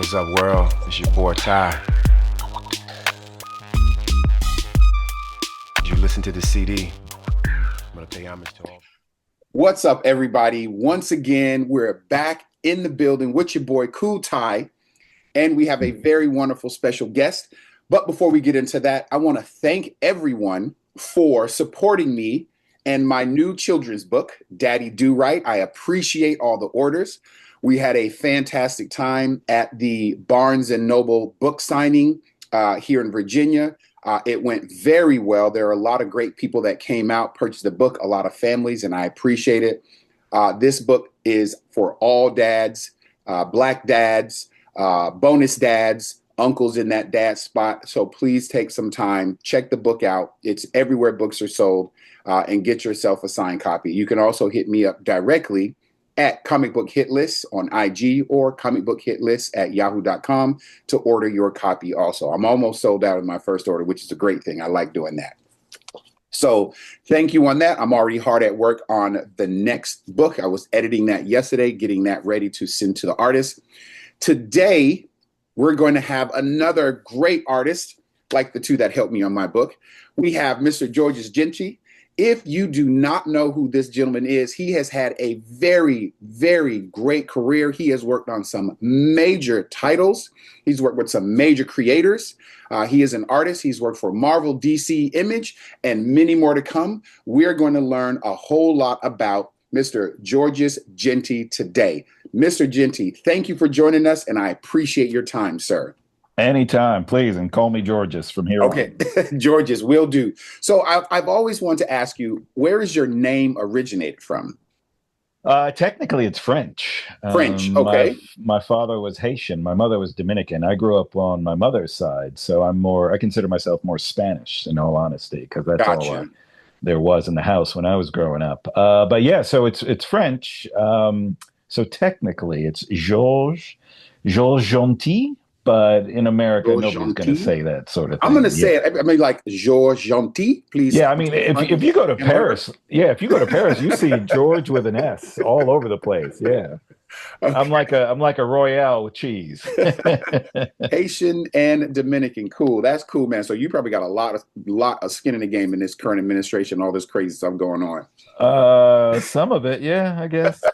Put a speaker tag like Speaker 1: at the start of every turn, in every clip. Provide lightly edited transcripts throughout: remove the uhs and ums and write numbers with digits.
Speaker 1: What's up, world? It's your boy Ty. Did you listen to the CD? I'm gonna pay homage to all.
Speaker 2: What's up, everybody? Once again, we're back in the building with your boy Cool Ty, and we have a very wonderful special guest. But before we get into that, I want to thank everyone for supporting me and my new children's book, Daddy Do Right. I appreciate all the orders. We had a fantastic time at the Barnes and Noble book signing here in Virginia. It went very well. There are a lot of great people that came out, purchased the book, a lot of families, and I appreciate it. This book is for all dads, black dads, bonus dads, uncles in that dad spot. So please take some time, check the book out. It's everywhere books are sold, and get yourself a signed copy. You can also hit me up directly at Comic Book Hit List on IG or Comic Book Hit List at yahoo.com to order your copy also. I'm almost sold out of my first order, which is a great thing. I like doing that. So thank you on that. I'm already hard at work on the next book. I was editing that yesterday, getting that ready to send to the artist. Today, we're going to have another great artist, like the two that helped me on my book. We have Mr. Georges Jeanty. If you do not know who this gentleman is, he has had a very, very great career. He has worked on some major titles. He's worked with some major creators. He is an artist. He's worked for Marvel, DC, Image, and many more to come. We're going to learn a whole lot about Mr. Georges Jeanty today. Mr. Jeanty, thank you for joining us, and I appreciate your time, sir.
Speaker 3: Anytime, please, and call me Georges from here on.
Speaker 2: Okay, Georges, will do. So I've always wanted to ask you, where is your name originated from?
Speaker 3: Technically, it's French.
Speaker 2: French, okay.
Speaker 3: My father was Haitian. My mother was Dominican. I grew up on my mother's side, so I consider myself more Spanish, in all honesty, because that's all there was in the house when I was growing up. But yeah, so it's French. So technically, it's Georges Jeanty. But in America, nobody's going to say that sort of thing.
Speaker 2: I'm going to say it. I mean, like Georges Jeanty, please.
Speaker 3: Yeah, I mean, if you go to Paris, you see George with an S all over the place. Yeah, okay. I'm like a Royale with cheese.
Speaker 2: Haitian and Dominican, cool. That's cool, man. So you probably got a lot of skin in the game in this current administration. All this crazy stuff going on.
Speaker 3: Some of it, yeah, I guess.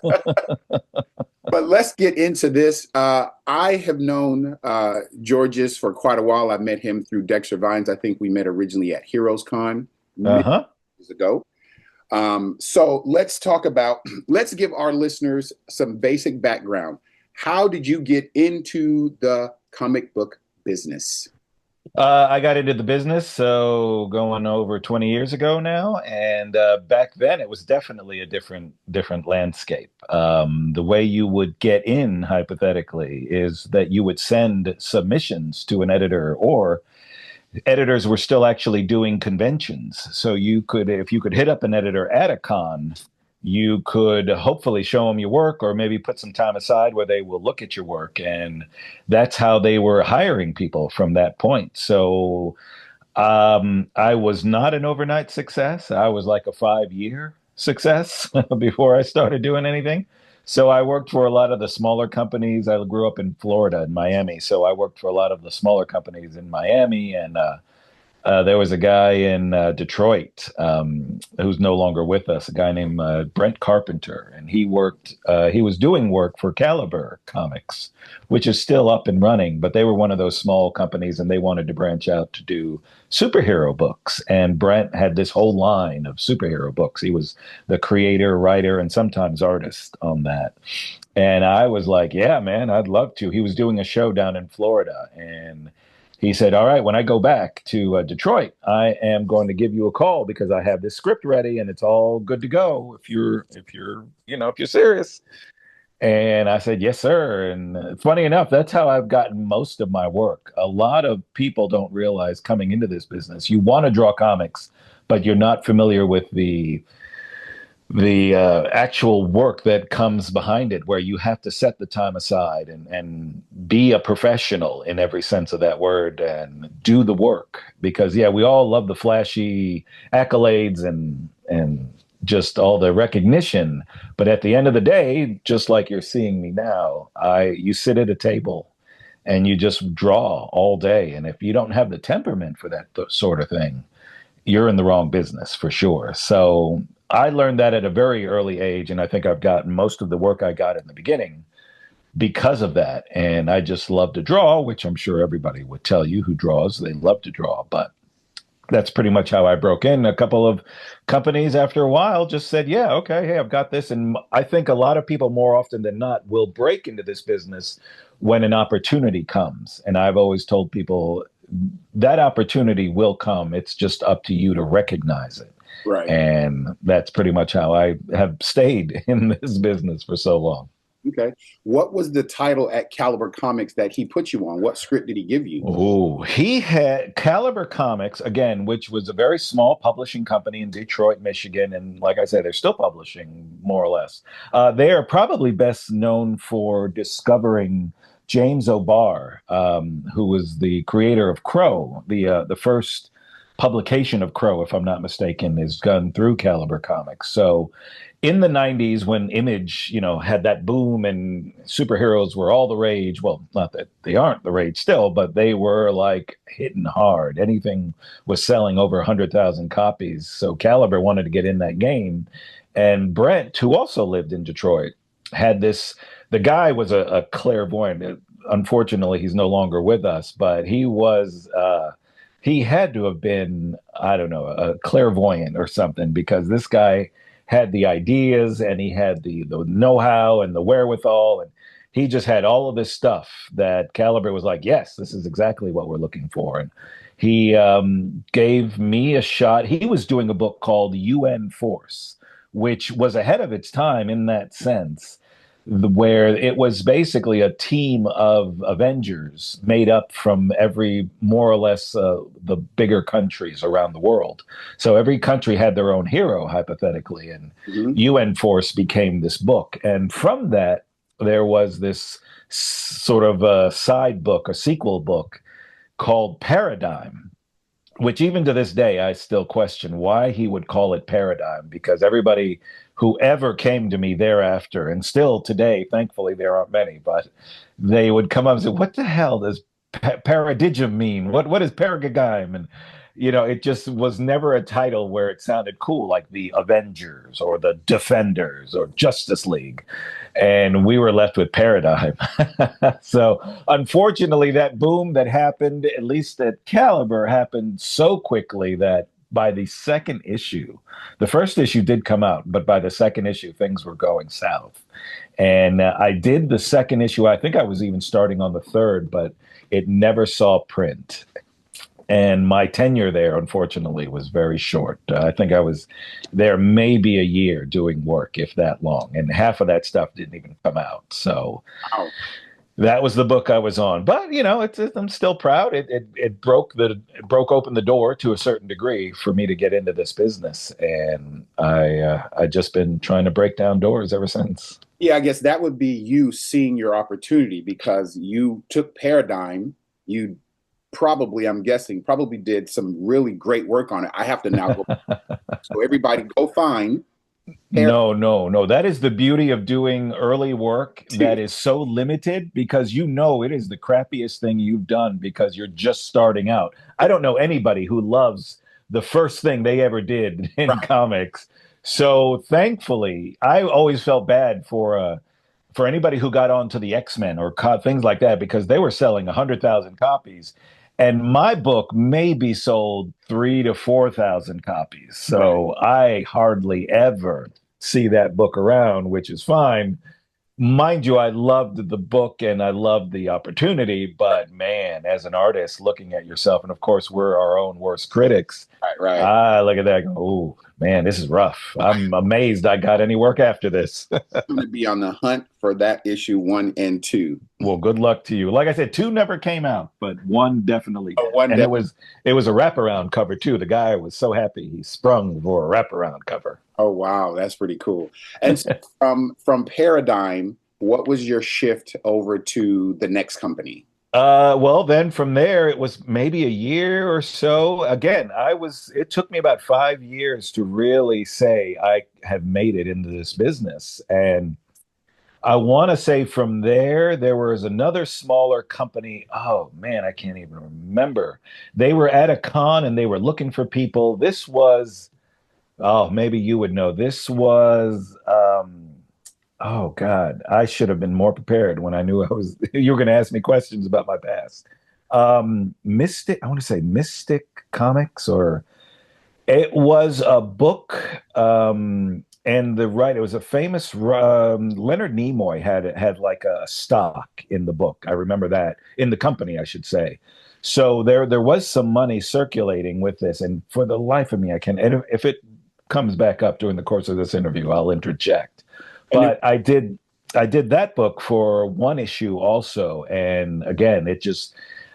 Speaker 2: But let's get into this. I have known Georges for quite a while. I met him through Dexter Vines. I think we met originally at Heroes Con years ago. So let's give our listeners some basic background. How did you get into the comic book business?
Speaker 3: I got into the business, so going over 20 years ago now, and back then it was definitely a different landscape. The way you would get in, hypothetically, is that you would send submissions to an editor, or editors were still actually doing conventions. So if you could hit up an editor at a con, you could hopefully show them your work, or maybe put some time aside where they will look at your work. And that's how they were hiring people from that point. So I was not an overnight success. I was like a 5-year success before I started doing anything. So I worked for a lot of the smaller companies. I grew up in Florida, in Miami. So I worked for a lot of the smaller companies in Miami, and there was a guy in Detroit who's no longer with us, a guy named Brent Carpenter, and he was doing work for Caliber Comics, which is still up and running, but they were one of those small companies, and they wanted to branch out to do superhero books. And Brent had this whole line of superhero books. He was the creator, writer, and sometimes artist on that. And I was like, yeah, man, I'd love to. He was doing a show down in Florida, and he said, all right, when I go back to Detroit, I am going to give you a call because I have this script ready and it's all good to go if you're serious. And I said, yes, sir. And funny enough, that's how I've gotten most of my work. A lot of people don't realize coming into this business, you want to draw comics, but you're not familiar with the actual work that comes behind it, where you have to set the time aside and be a professional in every sense of that word and do the work. Because, yeah, we all love the flashy accolades and just all the recognition. But at the end of the day, just like you're seeing me now, you sit at a table and you just draw all day. And if you don't have the temperament for that sort of thing, you're in the wrong business for sure. So I learned that at a very early age. And I think I've gotten most of the work I got in the beginning because of that. And I just love to draw, which I'm sure everybody would tell you who draws, they love to draw. But that's pretty much how I broke in. A couple of companies after a while just said, yeah, okay, hey, I've got this. And I think a lot of people more often than not will break into this business when an opportunity comes. And I've always told people that opportunity will come. It's just up to you to recognize it.
Speaker 2: Right.
Speaker 3: And that's pretty much how I have stayed in this business for so long.
Speaker 2: Okay. What was the title at Caliber Comics that he put you on? What script did he give you?
Speaker 3: Oh, he had Caliber Comics, again, which was a very small publishing company in Detroit, Michigan. And like I said, they're still publishing more or less. They are probably best known for discovering James O'Barr, who was the creator of Crow. The first publication of Crow, if I'm not mistaken, is done through Caliber Comics. So in the 90s, when Image, had that boom and superheroes were all the rage, well, not that they aren't the rage still, but they were like hitting hard. Anything was selling over 100,000 copies. So Caliber wanted to get in that game. And Brent, who also lived in Detroit, had this. The guy was a clairvoyant. Unfortunately, he's no longer with us, but he was. He had to have been, I don't know, a clairvoyant or something, because this guy had the ideas and he had the know-how and the wherewithal, and he just had all of this stuff that Caliber was like, yes, this is exactly what we're looking for. And he gave me a shot. He was doing a book called UN Force, which was ahead of its time in that sense, where it was basically a team of Avengers made up from every more or less the bigger countries around the world. So every country had their own hero, hypothetically, and UN Force became this book. And from that, there was this sort of a side book, a sequel book called Paradigm, which even to this day, I still question why he would call it Paradigm, because everybody whoever came to me thereafter, and still today, thankfully, there aren't many, but they would come up and say, what the hell does paradigm mean? What is paradigm? And, it just was never a title where it sounded cool, like the Avengers or the Defenders or Justice League. And we were left with Paradigm. So unfortunately, that boom that happened, at least at Caliber, happened so quickly that by the second issue, the first issue did come out, but by the second issue, things were going south. And I did the second issue. I think I was even starting on the third, but it never saw print. And my tenure there, unfortunately, was very short. I think I was there maybe a year doing work, if that long. And half of that stuff didn't even come out. So
Speaker 2: Wow.
Speaker 3: That was the book I was on. But, I'm still proud. It broke open the door to a certain degree for me to get into this business. And I just been trying to break down doors ever since.
Speaker 2: Yeah, I guess that would be you seeing your opportunity, because you took Paradigm. You probably, I'm guessing, probably did some really great work on it. I have to now go. So everybody go find.
Speaker 3: No. That is the beauty of doing early work that is so limited, because it is the crappiest thing you've done because you're just starting out. I don't know anybody who loves the first thing they ever did in comics. So thankfully, I always felt bad for anybody who got onto the X-Men or things like that, because they were selling 100,000 copies. And my book maybe sold 3,000 to 4,000 copies. So I hardly ever see that book around, which is fine. Mind you, I loved the book and I loved the opportunity, but man, as an artist looking at yourself, and of course we're our own worst critics.
Speaker 2: Right.
Speaker 3: I look at that and go, oh man, this is rough. I'm amazed I got any work after this.
Speaker 2: I'm going to be on the hunt for that issue 1 and 2.
Speaker 3: Well, good luck to you. Like I said, 2 never came out, but 1 definitely did. And it was a wraparound cover too. The guy was so happy he sprung for a wraparound cover.
Speaker 2: Oh wow, that's pretty cool. And so from Paradigm, what was your shift over to the next company?
Speaker 3: Well, then from there, it was maybe a year or so. Again, it took me about 5 years to really say I have made it into this business. And I want to say from there was another smaller company. Oh man, I can't even remember. They were at a con and they were looking for people. This was, oh, maybe you would know. This was, oh God, I should have been more prepared when I knew I was, you were going to ask me questions about my past. Mystic, I want to say Mystic Comics, or it was a book, and it was a famous Leonard Nimoy had like a stock in the book. I remember that in the company, I should say. So there was some money circulating with this, and for the life of me, I can. And if it comes back up during the course of this interview, I'll interject. But I did that book for one issue also, and again,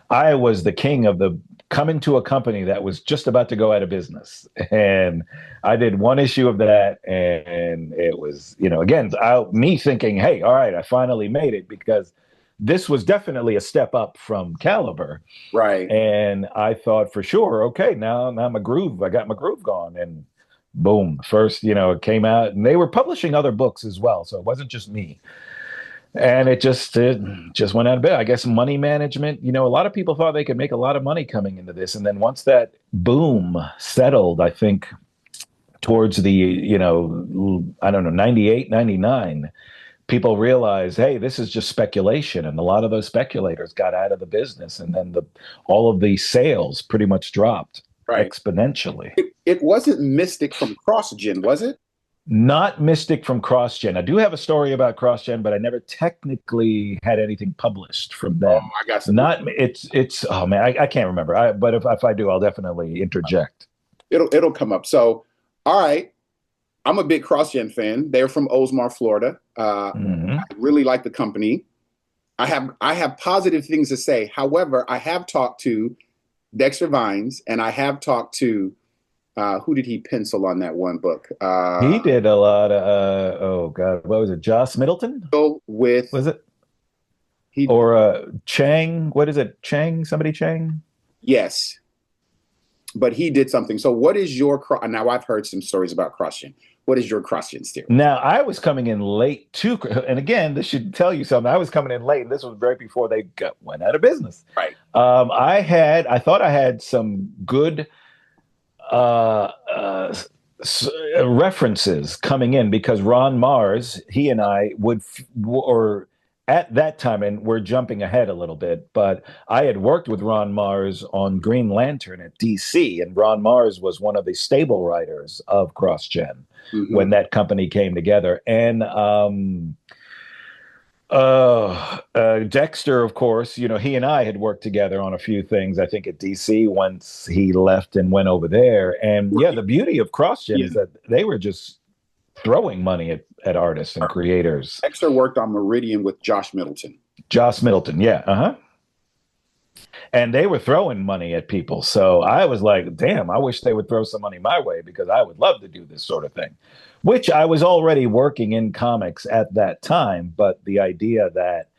Speaker 3: I was the king of the coming to a company that was just about to go out of business. And I did one issue of that. And it was, again, me thinking, hey, all right, I finally made it, because this was definitely a step up from Caliber.
Speaker 2: Right.
Speaker 3: And I thought for sure, okay, now I got my groove gone. And boom, first, it came out, and they were publishing other books as well. So it wasn't just me. And it just went out of bed. I guess money management, a lot of people thought they could make a lot of money coming into this. And then once that boom settled, I think towards the, I don't know, 98, 99, people realized, hey, this is just speculation. And a lot of those speculators got out of the business. And then all of the sales pretty much dropped exponentially.
Speaker 2: It wasn't Mystic from CrossGen, was it?
Speaker 3: Not Mystic from CrossGen. I do have a story about CrossGen, but I never technically had anything published from them.
Speaker 2: Oh, I got some.
Speaker 3: It's oh man, I can't remember. But if I do, I'll definitely interject.
Speaker 2: It'll come up. So, all right, I'm a big CrossGen fan. They're from Oldsmar, Florida. I really like the company. I have positive things to say. However, I have talked to Dexter Vines, and I have talked to who did he pencil on that one book?
Speaker 3: He did a lot of oh God, what was it? Joss Middleton?
Speaker 2: Was it?
Speaker 3: Chang? What is it? Somebody Chang?
Speaker 2: Yes, but he did something. So, what is your now? I've heard some stories about CrossGen. What is your CrossGen theory?
Speaker 3: Now, I was coming in late too, and again, this should tell you something. I was coming in late, and this was right before they went out of business.
Speaker 2: Right.
Speaker 3: I thought I had some good references coming in, because Ron Mars, he and I or at that time, and we're jumping ahead a little bit, but I had worked with Ron Mars on Green Lantern at DC, and Ron Mars was one of the stable writers of CrossGen when that company came together. And Dexter, of course, he and I had worked together on a few things, I think at DC once he left and went over there. And yeah, the beauty of CrossGen is that they were just throwing money at artists and creators.
Speaker 2: Dexter worked on Meridian with Josh Middleton.
Speaker 3: Yeah. And they were throwing money at people. So I was like, damn, I wish they would throw some money my way, because I would love to do this sort of thing, which I was already working in comics at that time. But the idea that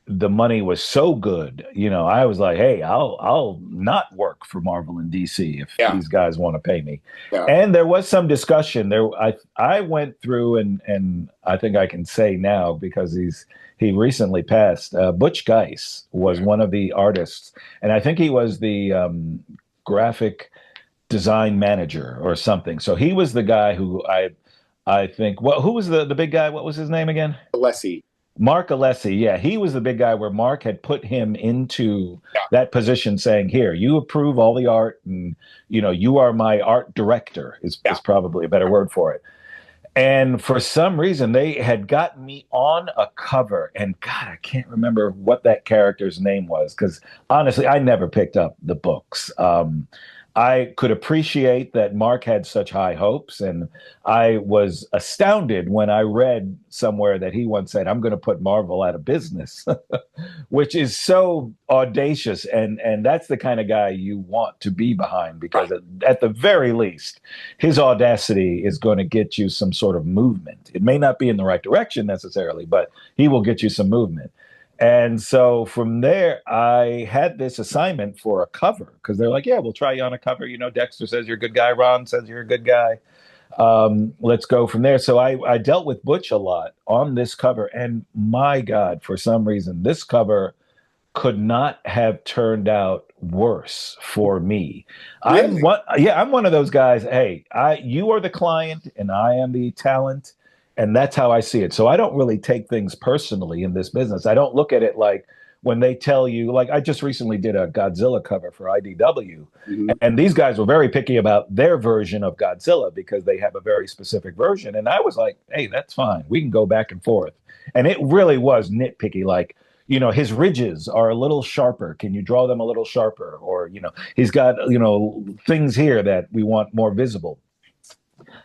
Speaker 3: the money was so good, I was like, hey, I'll not work for Marvel and DC if these guys want to pay me. Yeah. And there was some discussion there. I went through, and I think I can say now, because he recently passed. Butch Geis was one of the artists, and I think he was the graphic design manager or something. So he was the guy who I think. Well, who was the big guy? What was his name again? Mark Alessi. Yeah, he was the big guy where Mark had put him into that position, saying, "Here, you approve all the art, and you are my art director." Is probably a better word for it. And for some reason, they had gotten me on a cover, and God, I can't remember what that character's name was, because honestly, I never picked up the books. I could appreciate that Mark had such high hopes, and I was astounded when I read somewhere that he once said, "I'm going to put Marvel out of business," which is so audacious, and that's the kind of guy you want to be behind, because at the very least, his audacity is going to get you some sort of movement. It may not be in the right direction necessarily, but he will get you some movement. And so from there, I had this assignment for a cover, because they're like, yeah, we'll try you on a cover. Dexter says you're a good guy. Ron says you're a good guy. Let's go from there. So I dealt with Butch a lot on this cover, and my God, for some reason, this cover could not have turned out worse for me.
Speaker 2: Really?
Speaker 3: I'm one of those guys. Hey, you are the client and I am the talent, and that's how I see it. So I don't really take things personally in this business. I don't look at it like when they tell you, like I just recently did a Godzilla cover for IDW,
Speaker 2: Hmm.
Speaker 3: and these guys were very picky about their version of Godzilla because they have a very specific version. And I was like, hey, that's fine. We can go back and forth. And it really was nitpicky, like, his ridges are a little sharper. Can you draw them a little sharper? Or, he's got, things here that we want more visible.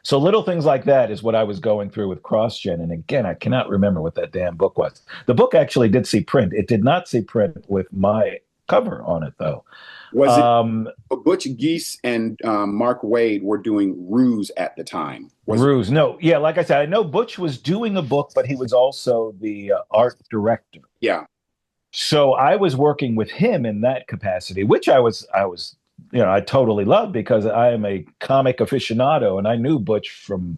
Speaker 3: So little things like that is what I was going through with CrossGen. And again, I cannot remember what that damn book was. The book actually did see print. It did not see print with my cover on it, though.
Speaker 2: Was it Butch Geese and Mark Waid were doing Ruse at the time?
Speaker 3: Ruse? No, yeah, like I said, I know Butch was doing a book, but he was also the art director.
Speaker 2: Yeah.
Speaker 3: So I was working with him in that capacity, which I was, I totally loved because I am a comic aficionado, and I knew Butch from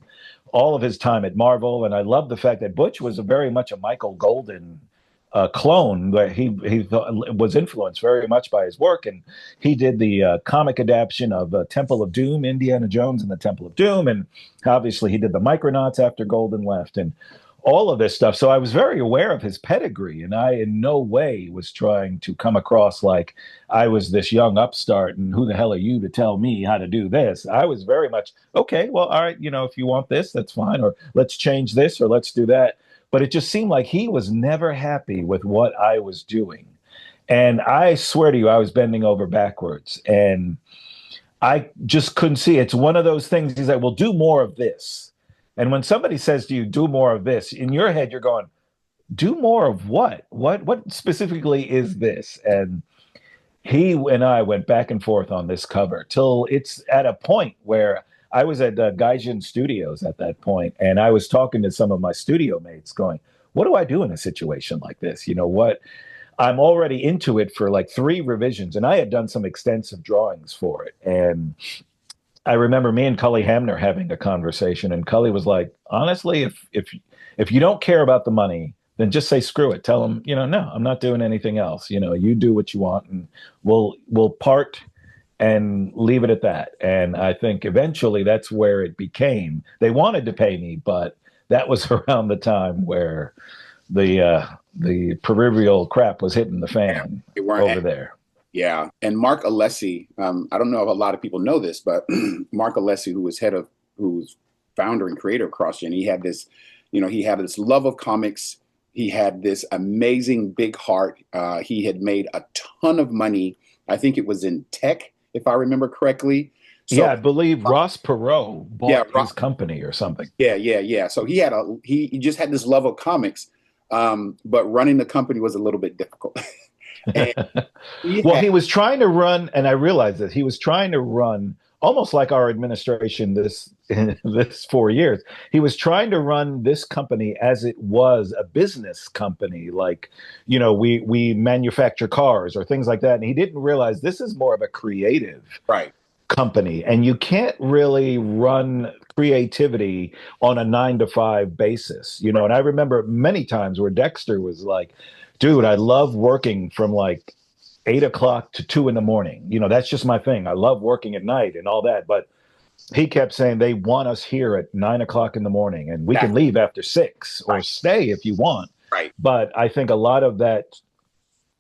Speaker 3: all of his time at Marvel, and I loved the fact that Butch was very much a Michael Golden clone, where he was influenced very much by his work, and he did the comic adaptation of Temple of Doom, Indiana Jones and the Temple of Doom, and obviously he did the Micronauts after Golden left, and all of this stuff. So I was very aware of his pedigree, and I in no way was trying to come across like I was this young upstart and who the hell are you to tell me how to do this? I was very much, okay, well, all right, if you want this, that's fine, or let's change this, or let's do that. But it just seemed like he was never happy with what I was doing. And I swear to you, I was bending over backwards, and I just couldn't see. It's one of those things. He's like, well, do more of this. And when somebody says to you, do more of this, in your head, you're going, do more of what? What specifically is this? And he and I went back and forth on this cover till it's at a point where I was at Gaijin Studios at that point, and I was talking to some of my studio mates going, what do I do in a situation like this? You know what? I'm already into it for like 3 revisions, and I had done some extensive drawings for it. And I remember me and Cully Hamner having a conversation, and Cully was like, honestly, if you don't care about the money, then just say screw it. Tell them, no, I'm not doing anything else. You do what you want, and we'll part and leave it at that. And I think eventually that's where it became. They wanted to pay me, but that was around the time where the proverbial crap was hitting the fan over there.
Speaker 2: Yeah. And Mark Alessi, I don't know if a lot of people know this, but Mark Alessi, who's founder and creator of CrossGen, he had this love of comics. He had this amazing big heart. He had made a ton of money. I think it was in tech, if I remember correctly. So,
Speaker 3: yeah, I believe Ross Perot bought his company or something.
Speaker 2: Yeah. So he just had this love of comics, but running the company was a little bit difficult.
Speaker 3: He was trying to run, and I realized that he was trying to run almost like our administration this 4 years. He was trying to run this company as it was a business company, like, we manufacture cars or things like that. And he didn't realize this is more of a creative company, and you can't really run creativity on a 9-to-5 basis, And I remember many times where Dexter was like, dude, I love working from like 8 o'clock to 2 a.m. That's just my thing. I love working at night and all that. But he kept saying they want us here at 9 o'clock in the morning, and we can leave after 6 or stay if you want.
Speaker 2: Right.
Speaker 3: But I think a lot of that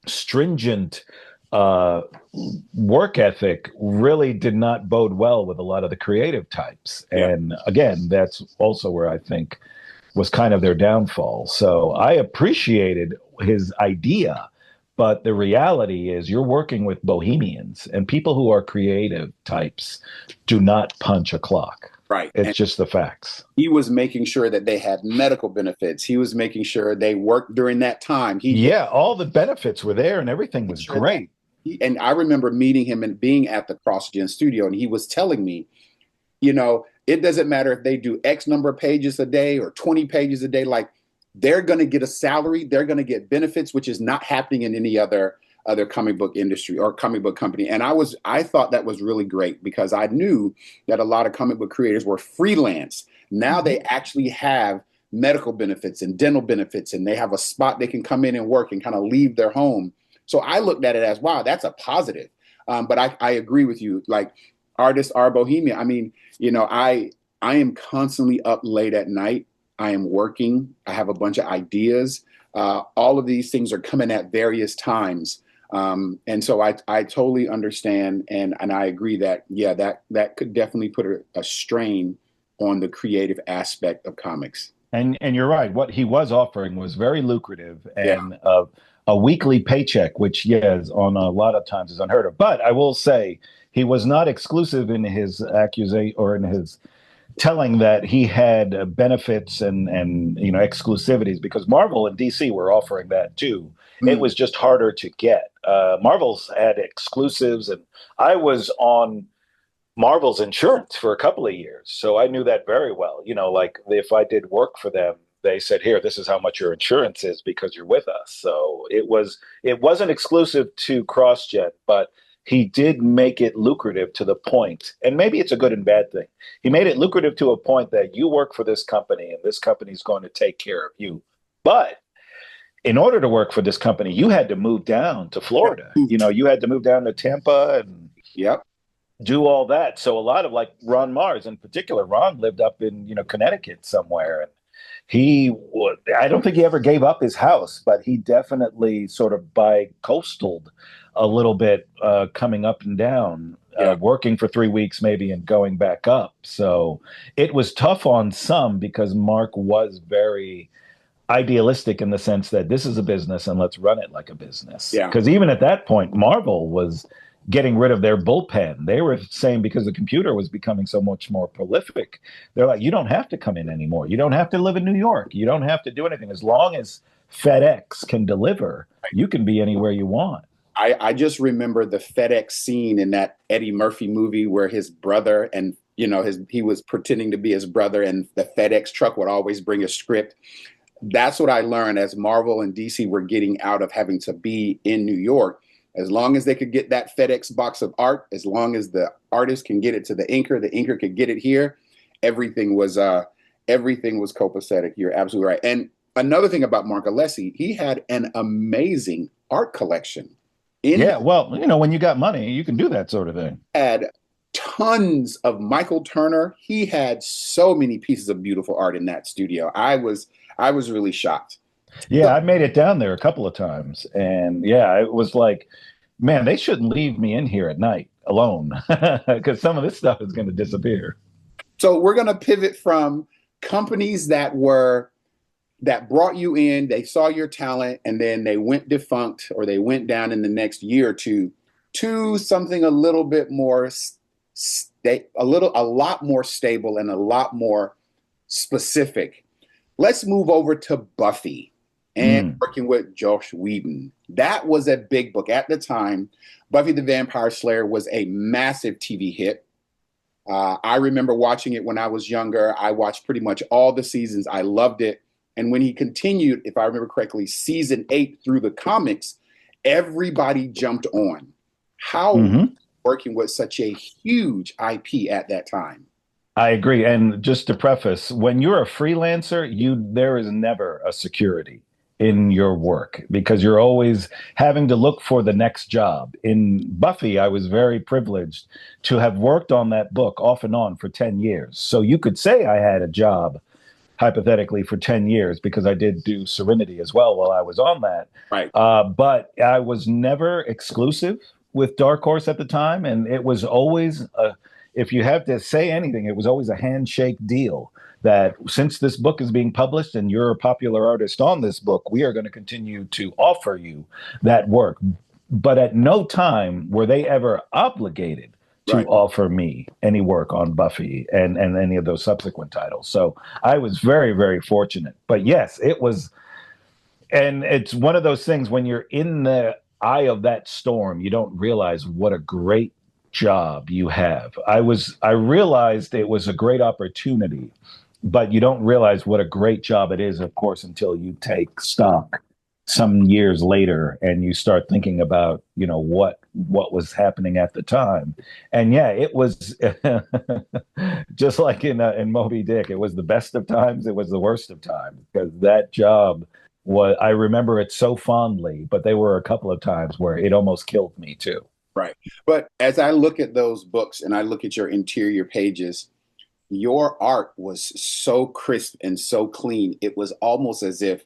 Speaker 3: stringent work ethic really did not bode well with a lot of the creative types. Yeah. And again, that's also where I think was kind of their downfall. So I appreciated his idea, but the reality is you're working with bohemians, and people who are creative types do not punch a clock.
Speaker 2: Right.
Speaker 3: It's just the facts.
Speaker 2: He was making sure that they had medical benefits. He was making sure they worked during that time.
Speaker 3: All the benefits were there and everything was great.
Speaker 2: And I remember meeting him and being at the CrossGen studio, and he was telling me, it doesn't matter if they do X number of pages a day or 20 pages a day, like they're going to get a salary, they're going to get benefits, which is not happening in any other other comic book industry or comic book company. And I thought that was really great because I knew that a lot of comic book creators were freelance. Now they actually have medical benefits and dental benefits, and they have a spot they can come in and work and kind of leave their home. So I looked at it as, wow, that's a positive. But I agree with you. Like, artists are bohemian. I mean, I am constantly up late at night. I am working. I have a bunch of ideas. All of these things are coming at various times. And so I totally understand. And I agree that, yeah, that could definitely put a strain on the creative aspect of comics.
Speaker 3: And you're right. What he was offering was very lucrative, and
Speaker 2: Yeah.
Speaker 3: a weekly paycheck, which, yes, on a lot of times is unheard of. But I will say he was not exclusive in his accusation or in his telling that he had benefits and exclusivities, because Marvel and DC were offering that too. It was just harder to get. Marvel's had exclusives, and I was on Marvel's insurance for a couple of years, so I knew that very well. Like, if I did work for them, they said, "Here, this is how much your insurance is because you're with us." So it wasn't exclusive to CrossGen, but he did make it lucrative to the point, and maybe it's a good and bad thing. He made it lucrative to a point that you work for this company, and this company is going to take care of you. But in order to work for this company, you had to move down to Florida. You had to move down to Tampa and
Speaker 2: Yep.
Speaker 3: do all that. So a lot of, like, Ron Mars in particular, Ron lived up in, Connecticut somewhere. And I don't think he ever gave up his house, but he definitely sort of bi-coastaled a little bit, coming up and down, working for 3 weeks maybe and going back up. So it was tough on some because Mark was very idealistic in the sense that this is a business and let's run it like a business.
Speaker 2: Yeah.
Speaker 3: Because even at that point, Marvel was getting rid of their bullpen. They were saying, because the computer was becoming so much more prolific, they're like, you don't have to come in anymore. You don't have to live in New York. You don't have to do anything. As long as FedEx can deliver, you can be anywhere you want.
Speaker 2: I just remember the FedEx scene in that Eddie Murphy movie where his brother and, he was pretending to be his brother, and the FedEx truck would always bring a script. That's what I learned as Marvel and DC were getting out of having to be in New York. As long as they could get that FedEx box of art, as long as the artist can get it to the inker could get it here, everything was copacetic. You're absolutely right. And another thing about Mark Alessi, he had an amazing art collection.
Speaker 3: Well, when you got money, you can do that sort of thing.
Speaker 2: Had tons of Michael Turner. He had so many pieces of beautiful art in that studio. I was really shocked.
Speaker 3: Yeah, I made it down there a couple of times, and it was like, man, they shouldn't leave me in here at night alone because some of this stuff is going to disappear.
Speaker 2: So we're going to pivot from companies that brought you in, they saw your talent, and then they went defunct or they went down in the next year or two, to something a little bit more a lot more stable and a lot more specific. Let's move over to Buffy and working with Joss Whedon. That was a big book. At the time, Buffy the Vampire Slayer was a massive TV hit. I remember watching it when I was younger. I watched pretty much all the seasons. I loved it. And when he continued, if I remember correctly, season 8 through the comics, everybody jumped on. How working with such a huge IP at that time?
Speaker 3: I agree. And just to preface, when you're a freelancer, there is never a security in your work because you're always having to look for the next job. In Buffy, I was very privileged to have worked on that book off and on for 10 years. So you could say I had a job hypothetically for 10 years because I did do Serenity as well while I was on that.
Speaker 2: Right.
Speaker 3: But I was never exclusive with Dark Horse at the time. And it was always, if you have to say anything, it was always a handshake deal that since this book is being published and you're a popular artist on this book, we are going to continue to offer you that work. But at no time were they ever obligated to offer me any work on Buffy and any of those subsequent titles. So I was very, very fortunate. But yes, it was, and it's one of those things when you're in the eye of that storm, you don't realize what a great job you have. I realized it was a great opportunity, but you don't realize what a great job it is, of course, until you take stock some years later, and you start thinking about, what was happening at the time. And yeah, it was just like in Moby Dick. It was the best of times, it was the worst of times, because that job was, I remember it so fondly, but there were a couple of times where it almost killed me too.
Speaker 2: Right. But as I look at those books and I look at your interior pages, your art was so crisp and so clean. It was almost as if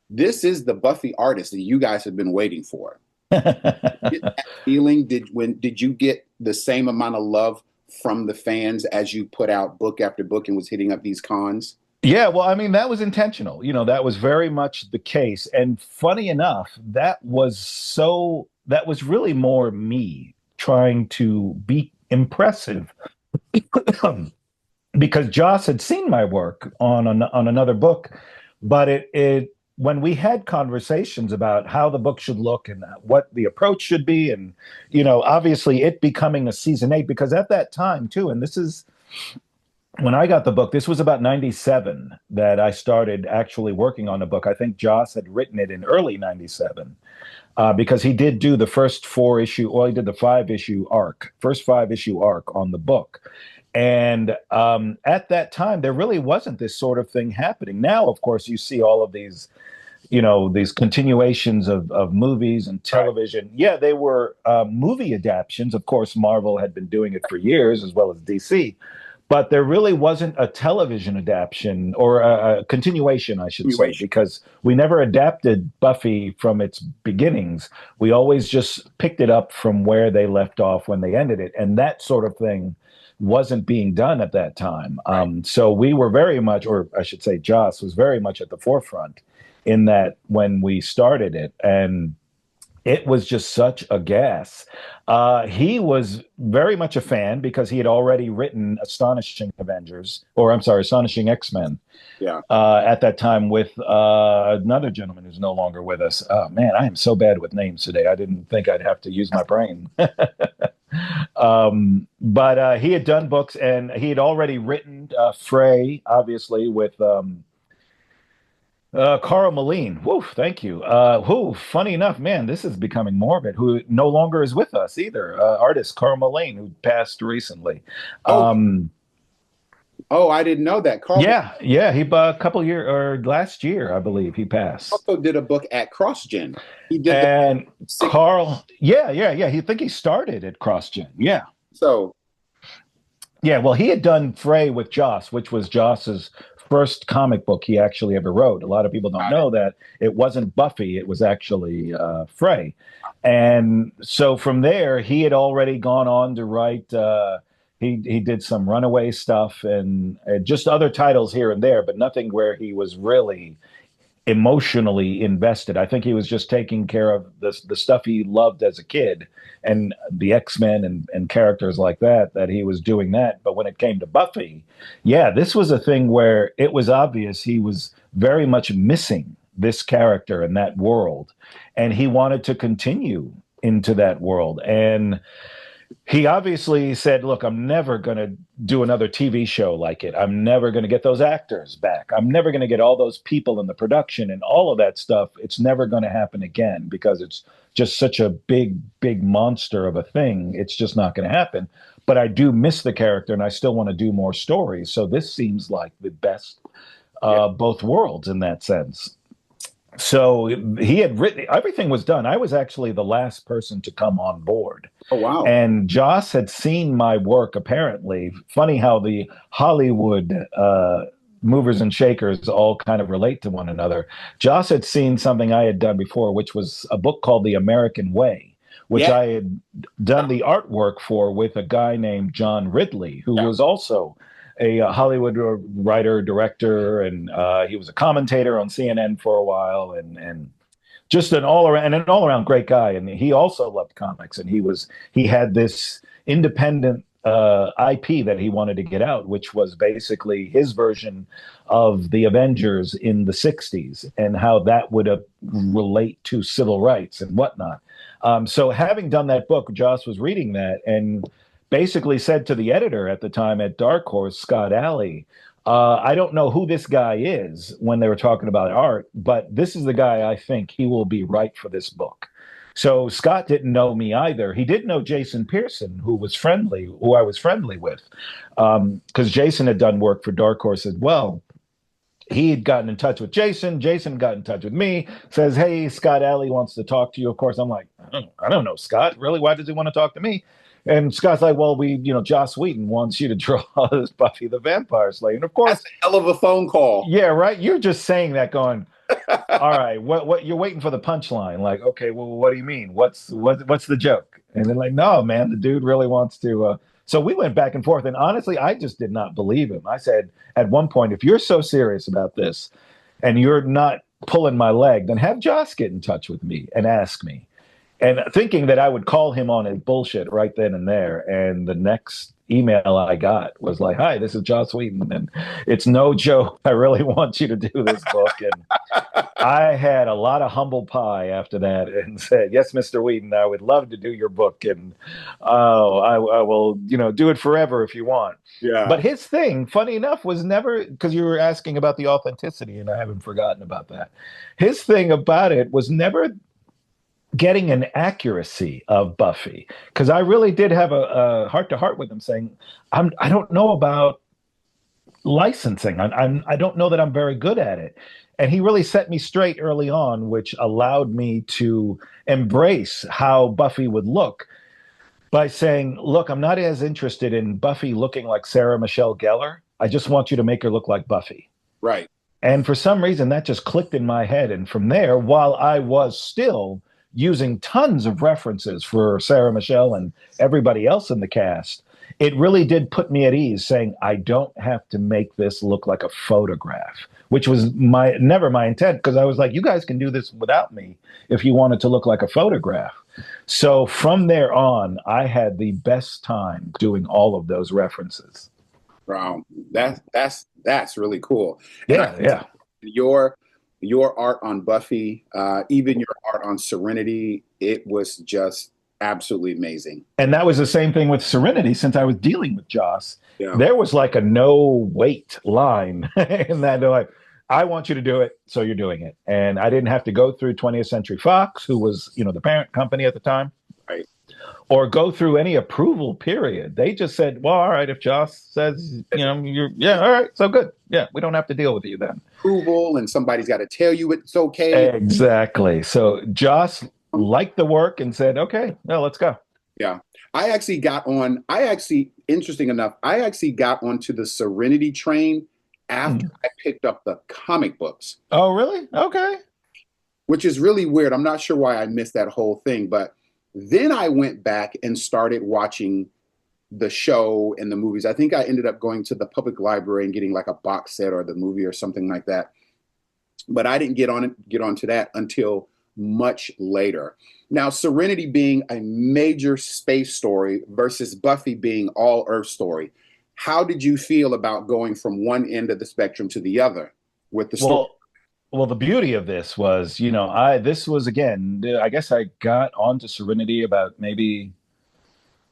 Speaker 2: this is the Buffy artist that you guys have been waiting for. Get that feeling? Did you get the same amount of love from the fans as you put out book after book and was hitting up these cons?
Speaker 3: Yeah, well, I mean, that was intentional. That was very much the case. And funny enough, that was really more me trying to be impressive because Joss had seen my work on another book, but it when we had conversations about how the book should look and what the approach should be, and obviously it becoming a season 8, because at that time too, and this is when I got the book, this was about 97 that I started actually working on the book. I think Joss had written it in early 97, because he did do the first 4-issue, well, he did the 5-issue arc, first 5-issue arc on the book. And at that time, there really wasn't this sort of thing happening. Now, of course, you see all of these, these continuations of movies and television. Right. Yeah, they were movie adaptations. Of course, Marvel had been doing it for years, as well as DC. But there really wasn't a television adaptation, or a continuation, I should say, because we never adapted Buffy from its beginnings. We always just picked it up from where they left off when they ended it. And that sort of thing wasn't being done at that time. So we were very much, or I should say Joss was very much at the forefront in that when we started it. And it was just such a gas. He was very much a fan because he had already written Astonishing X-Men.
Speaker 2: Yeah.
Speaker 3: At that time with another gentleman who's no longer with us. Oh man, I am so bad with names today. I didn't think I'd have to use my brain. But he had done books, and he had already written Frey, obviously, with Carl Malene. Woo, thank you. Funny enough, man, this is becoming morbid. Who no longer is with us either. Artist Carl Malene, who passed recently.
Speaker 2: I didn't know that. Carl.
Speaker 3: Yeah. He a couple years, or last year, I believe he passed.
Speaker 2: Also did a book at CrossGen.
Speaker 3: He did. And Carl, yeah. He started at CrossGen. Yeah.
Speaker 2: So.
Speaker 3: Yeah, well, he had done Frey with Joss, which was Joss's first comic book he actually ever wrote. A lot of people don't know that it wasn't Buffy, it was actually Frey. And so from there, he had already gone on to write, he did some Runaway stuff and just other titles here and there, but nothing where he was really emotionally invested. I think he was just taking care of the stuff he loved as a kid, and the X-Men and characters like that he was doing that. But when it came to Buffy, yeah, this was a thing where it was obvious he was very much missing this character and that world, and he wanted to continue into that world. And he obviously said, look, I'm never going to do another TV show like it. I'm never going to get those actors back. I'm never going to get all those people in the production and all of that stuff. It's never going to happen again because it's just such a big, big monster of a thing. It's just not going to happen. But I do miss the character, and I still want to do more stories. So this seems like the best both worlds in that sense. So he had written, everything was done. I was actually the last person to come on board.
Speaker 2: Oh, wow.
Speaker 3: And Joss had seen my work, apparently. Funny how the Hollywood movers and shakers all kind of relate to one another. Joss had seen something I had done before, which was a book called The American Way, which I had done the artwork for with a guy named John Ridley, who was also a Hollywood writer, director, and he was a commentator on CNN for a while, and just an all around great guy. And he also loved comics, and he had this independent IP that he wanted to get out, which was basically his version of the Avengers in the 60s and how that would relate to civil rights and whatnot. So having done that book, Joss was reading that and basically said to the editor at the time at Dark Horse, Scott Alley, I don't know who this guy is when they were talking about art, but this is the guy I think he will be right for this book. So Scott didn't know me either. He did know Jason Pearson, who I was friendly with, because Jason had done work for Dark Horse as well. He had gotten in touch with Jason. Jason got in touch with me, says, "Hey, Scott Alley wants to talk to you." Of course, I'm like, I don't know, Scott. Really? Why does he want to talk to me? And Scott's like, "Well, Joss Whedon wants you to draw this Buffy the Vampire Slayer." And of course,
Speaker 2: That's a hell of a phone call.
Speaker 3: yeah, right. You're just saying that going, all right, what you're waiting for the punchline. Like, okay, well, what do you mean? What's the joke? And they're like, "No, man, the dude really wants to." So we went back and forth, and honestly, I just did not believe him. I said at one point, if you're so serious about this, and you're not pulling my leg, then have Joss get in touch with me and ask me. And thinking that I would call him on his bullshit right then and there. And the next email I got was like, "Hi, this is Joss Whedon, and it's no joke. I really want you to do this book." And I had a lot of humble pie after that and said, "Yes, Mr. Whedon, I would love to do your book. And I will, do it forever if you want."
Speaker 2: Yeah.
Speaker 3: But his thing, funny enough, was never, because you were asking about the authenticity, and I haven't forgotten about that. His thing about it was never getting an accuracy of Buffy, because I really did have a heart to heart with him, saying, I don't know about licensing. I don't know that I'm very good at it. And he really set me straight early on, which allowed me to embrace how Buffy would look by saying, "Look, I'm not as interested in Buffy looking like Sarah Michelle Gellar. I just want you to make her look like Buffy."
Speaker 2: Right.
Speaker 3: And for some reason, that just clicked in my head. And from there, while I was still using tons of references for Sarah Michelle and everybody else in the cast, it really did put me at ease, saying I don't have to make this look like a photograph, which was never my intent, because I was like, you guys can do this without me if you want it to look like a photograph. So from there on, I had the best time doing all of those references.
Speaker 2: Wow, that's really cool.
Speaker 3: Yeah.
Speaker 2: Your art on Buffy, even your art on Serenity, it was just absolutely amazing.
Speaker 3: And that was the same thing with Serenity, since I was dealing with Joss.
Speaker 2: Yeah.
Speaker 3: There was like a no wait line in that they're like, "I want you to do it, so you're doing it." And I didn't have to go through 20th Century Fox, who was, the parent company at the time.
Speaker 2: Right.
Speaker 3: Or go through any approval period. They just said, "Well, all right, if Joss says, all right, so good. Yeah, we don't have to deal with you then."
Speaker 2: Approval, and somebody's got to tell you it's okay.
Speaker 3: Exactly. So Joss liked the work and said, "Okay, no, let's go."
Speaker 2: Yeah. Interesting enough, I actually got onto the Serenity train after I picked up the comic books.
Speaker 3: Oh, really? Okay.
Speaker 2: Which is really weird. I'm not sure why I missed that whole thing, but then I went back and started watching the show and the movies. I think I ended up going to the public library and getting like a box set or the movie or something like that. But I didn't get onto that until much later. Now, Serenity being a major space story versus Buffy being all Earth story, how did you feel about going from one end of the spectrum to the other with the story?
Speaker 3: Well, the beauty of this was, this was, again, I guess I got onto Serenity about maybe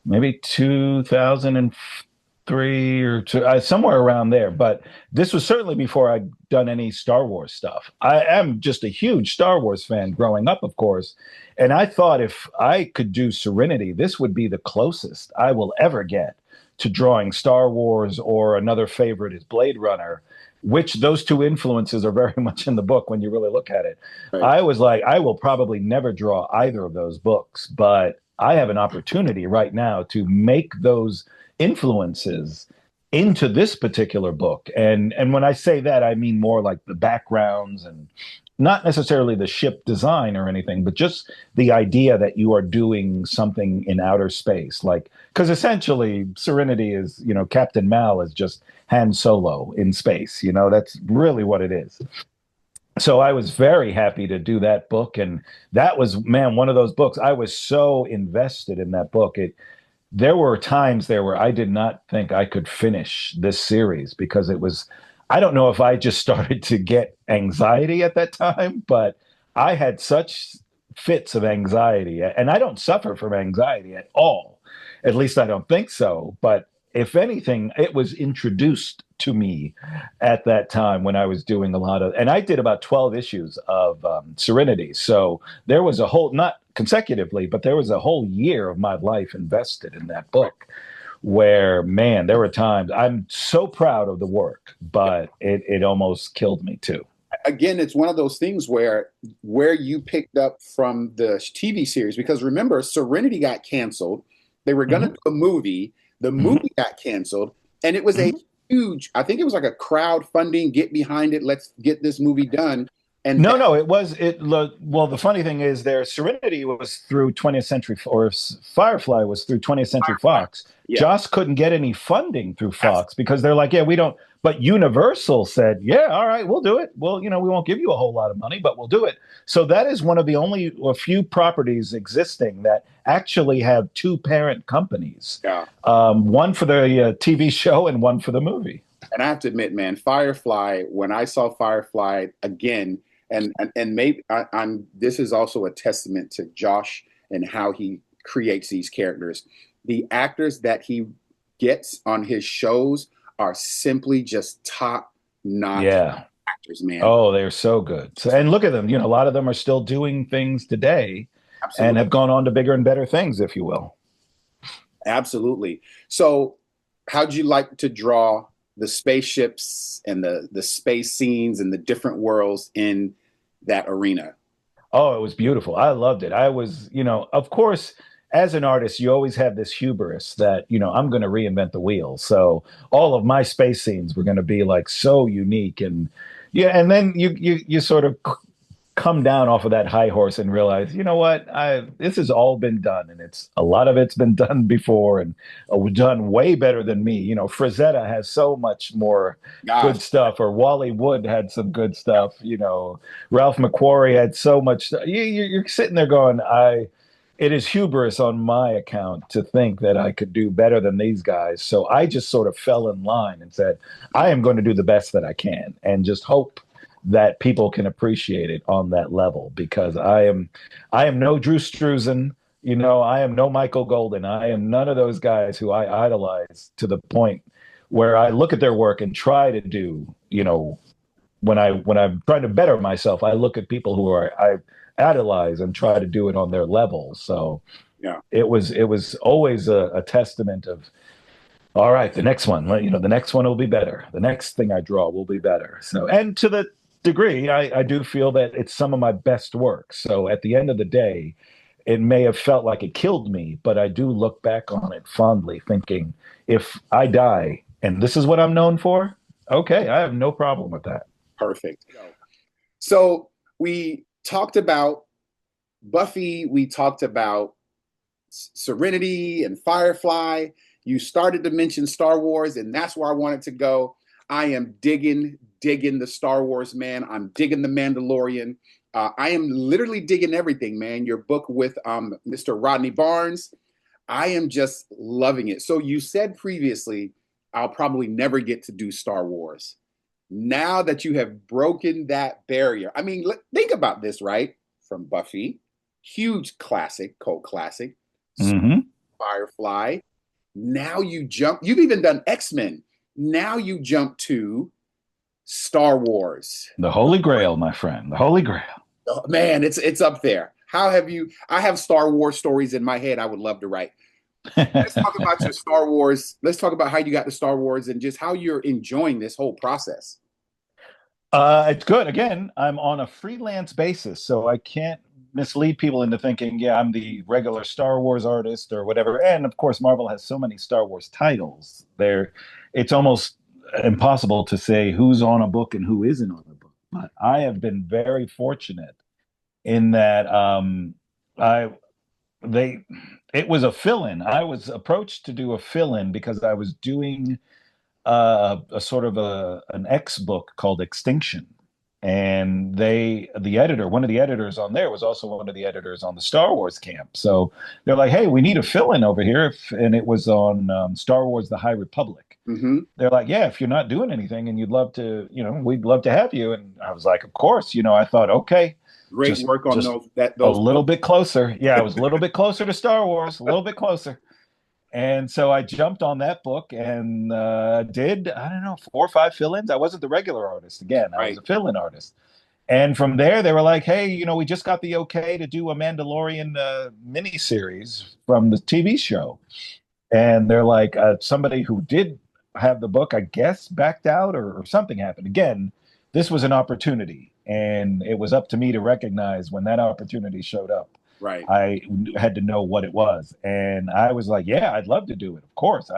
Speaker 3: 2003 or somewhere around there. But this was certainly before I'd done any Star Wars stuff. I am just a huge Star Wars fan growing up, of course. And I thought if I could do Serenity, this would be the closest I will ever get to drawing Star Wars, or another favorite is Blade Runner, which those two influences are very much in the book when you really look at it. Right. I was like, I will probably never draw either of those books, but I have an opportunity right now to make those influences into this particular book. And when I say that, I mean more like the backgrounds, and not necessarily the ship design or anything, but just the idea that you are doing something in outer space. Like, because essentially Serenity is, Captain Mal is just Han Solo in space. That's really what it is. So I was very happy to do that book. And that was, man, one of those books. I was so invested in that book. There were times there where I did not think I could finish this series, because it was, I don't know if I just started to get anxiety at that time, but I had such fits of anxiety, and I don't suffer from anxiety at all. At least I don't think so. But if anything, it was introduced to me at that time when I was doing a lot of, and I did about 12 issues of Serenity. So there was a whole, not consecutively, but there was a whole year of my life invested in that book where, man, there were times I'm so proud of the work, but it almost killed me too.
Speaker 2: Again, it's one of those things where you picked up from the TV series, because remember, Serenity got canceled. They were going to do a movie. The movie got canceled, and it was a huge, I think it was like a crowdfunding, get behind it, let's get this movie done. And
Speaker 3: no, it was it. Well, the funny thing is, their Serenity was through 20th Century, or Firefly was through 20th Century Fox.
Speaker 2: Yeah.
Speaker 3: Joss couldn't get any funding through Fox because they're like, yeah, we don't. But Universal said, yeah, all right, we'll do it. Well, we won't give you a whole lot of money, but we'll do it. So that is one of the only a few properties existing that actually have two parent companies.
Speaker 2: Yeah.
Speaker 3: One for the TV show and one for the movie.
Speaker 2: And I have to admit, man, Firefly. When I saw Firefly again. And maybe this is also a testament to Josh and how he creates these characters. The actors that he gets on his shows are simply just top-notch actors, man.
Speaker 3: Oh, they're so good. So, and look at them. A lot of them are still doing things today. Absolutely. And have gone on to bigger and better things, if you will.
Speaker 2: Absolutely. So how'd you like to draw the spaceships and the space scenes and the different worlds in that arena?
Speaker 3: Oh, it was beautiful. I loved it. I was, of course, as an artist, you always have this hubris that, I'm going to reinvent the wheel. So all of my space scenes were going to be like so unique. And and then you sort of come down off of that high horse and realize, you know what, this has all been done, and a lot of it's been done before and done way better than me. Frazetta has so much more good stuff, or Wally Wood had some good stuff. Ralph McQuarrie had so much. You're sitting there going, it is hubris on my account to think that I could do better than these guys. So I just sort of fell in line and said, I am going to do the best that I can and just hope that people can appreciate it on that level, because I am no Drew Struzan, I am no Michael Golden. I am none of those guys who I idolize to the point where I look at their work and try to do, when I'm trying to better myself, I look at people who I idolize and try to do it on their level. So it was always a testament of, all right, the next one, the next one will be better. The next thing I draw will be better. So, and to the degree, I do feel that it's some of my best work. So at the end of the day, it may have felt like it killed me, but I do look back on it fondly, thinking, if I die and this is what I'm known for, okay, I have no problem with that.
Speaker 2: Perfect. So we talked about Buffy, we talked about Serenity and Firefly. You started to mention Star Wars, and that's where I wanted to go. I am digging the Star Wars, man. I'm digging the Madalorian. I am literally digging everything, man. Your book with Mr. Rodney Barnes, I am just loving it. So you said previously, I'll probably never get to do Star Wars. Now that you have broken that barrier, I mean, think about this, right? From Buffy, huge classic, cult classic, Firefly. Now you jump, you've even done X-Men. Now you jump to Star Wars.
Speaker 3: The Holy Grail, my friend, the Holy Grail.
Speaker 2: Oh, man, it's up there. I have Star Wars stories in my head I would love to write. Let's talk about your Star Wars. Let's talk about how you got to Star Wars and just how you're enjoying this whole process.
Speaker 3: It's good. Again, I'm on a freelance basis, so I can't mislead people into thinking, I'm the regular Star Wars artist or whatever. And of course, Marvel has so many Star Wars titles. It's almost impossible to say who's on a book and who isn't on a book. But I have been very fortunate in that it was a fill-in. I was approached to do a fill-in because I was doing a sort of an X book called Extinction. And one of the editors on there was also one of the editors on the Star Wars camp. So they're like, hey, we need a fill-in over here. And it was on Star Wars, The High Republic.
Speaker 2: Mm-hmm.
Speaker 3: They're like, yeah, if you're not doing anything and you'd love to, we'd love to have you. And I was like, of course, I thought, okay.
Speaker 2: Great work on those.
Speaker 3: A little bit closer. Yeah, I was a little bit closer to Star Wars, a little bit closer. And so I jumped on that book and did, I don't know, 4 or 5 fill-ins. I wasn't the regular artist. Again, I was
Speaker 2: Right.
Speaker 3: a fill-in artist. And from there, they were like, hey, we just got the okay to do a Mandalorian miniseries from the TV show. And they're like, somebody who did have the book, I guess, backed out or something happened. Again, this was an opportunity. And it was up to me to recognize when that opportunity showed up.
Speaker 2: Right.
Speaker 3: I had to know what it was. And I was like, yeah, I'd love to do it. Of course.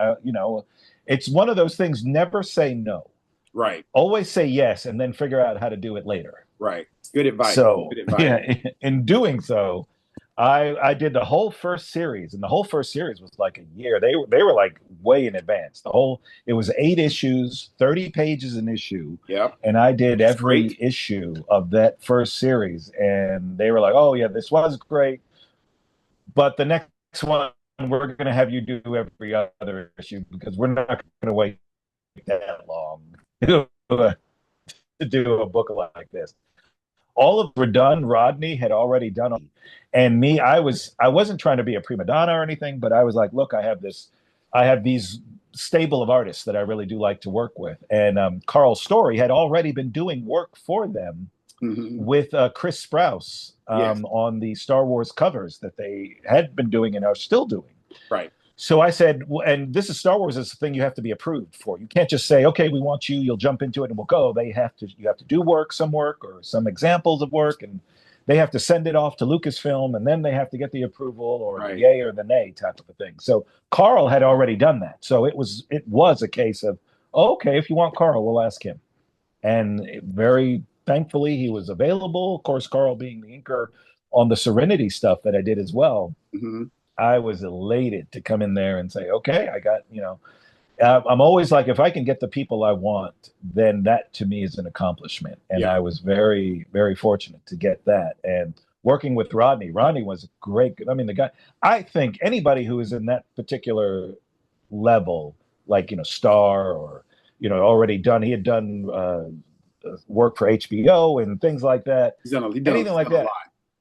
Speaker 3: It's one of those things, never say no.
Speaker 2: Right.
Speaker 3: Always say yes and then figure out how to do it later.
Speaker 2: Right. Good advice.
Speaker 3: So,
Speaker 2: Good advice.
Speaker 3: yeah, in doing so, I did the whole first series, and the whole first series was like a year. They were like way in advance. It was 8 issues, 30 pages an issue.
Speaker 2: Yep.
Speaker 3: And I did every
Speaker 2: Great.
Speaker 3: issue of that first series, and they were like, "Oh yeah, this was great, but the next one we're going to have you do every other issue because we're not going to wait that long to do a book like this." All of were done. Rodney had already done them. And me, I wasn't trying to be a prima donna or anything, but I was like, look, I have these stable of artists that I really do like to work with. And Carl Story had already been doing work for them with Chris Sprouse
Speaker 2: Yes.
Speaker 3: on the Star Wars covers that they had been doing and are still doing.
Speaker 2: Right.
Speaker 3: So I said, and this is Star Wars is the thing you have to be approved for. You can't just say, okay, we want you, you'll jump into it and we'll go. You have to do some work or some examples of work, and they have to send it off to Lucasfilm, and then they have to get the approval or the yay or the nay type of a thing. So Carl had already done that. So it was a case of, okay, if you want Carl, we'll ask him. And very thankfully he was available. Of course, Carl being the inker on the Serenity stuff that I did as well.
Speaker 2: Mm-hmm.
Speaker 3: I was elated to come in there and say, okay, I got, I'm always like, if I can get the people I want, then that to me is an accomplishment. And I was very, very fortunate to get that. And working with Rodney was great. I mean, the guy, I think anybody who is in that particular level, like, Star or, already done, he had done work for HBO and things like that. Anything like that,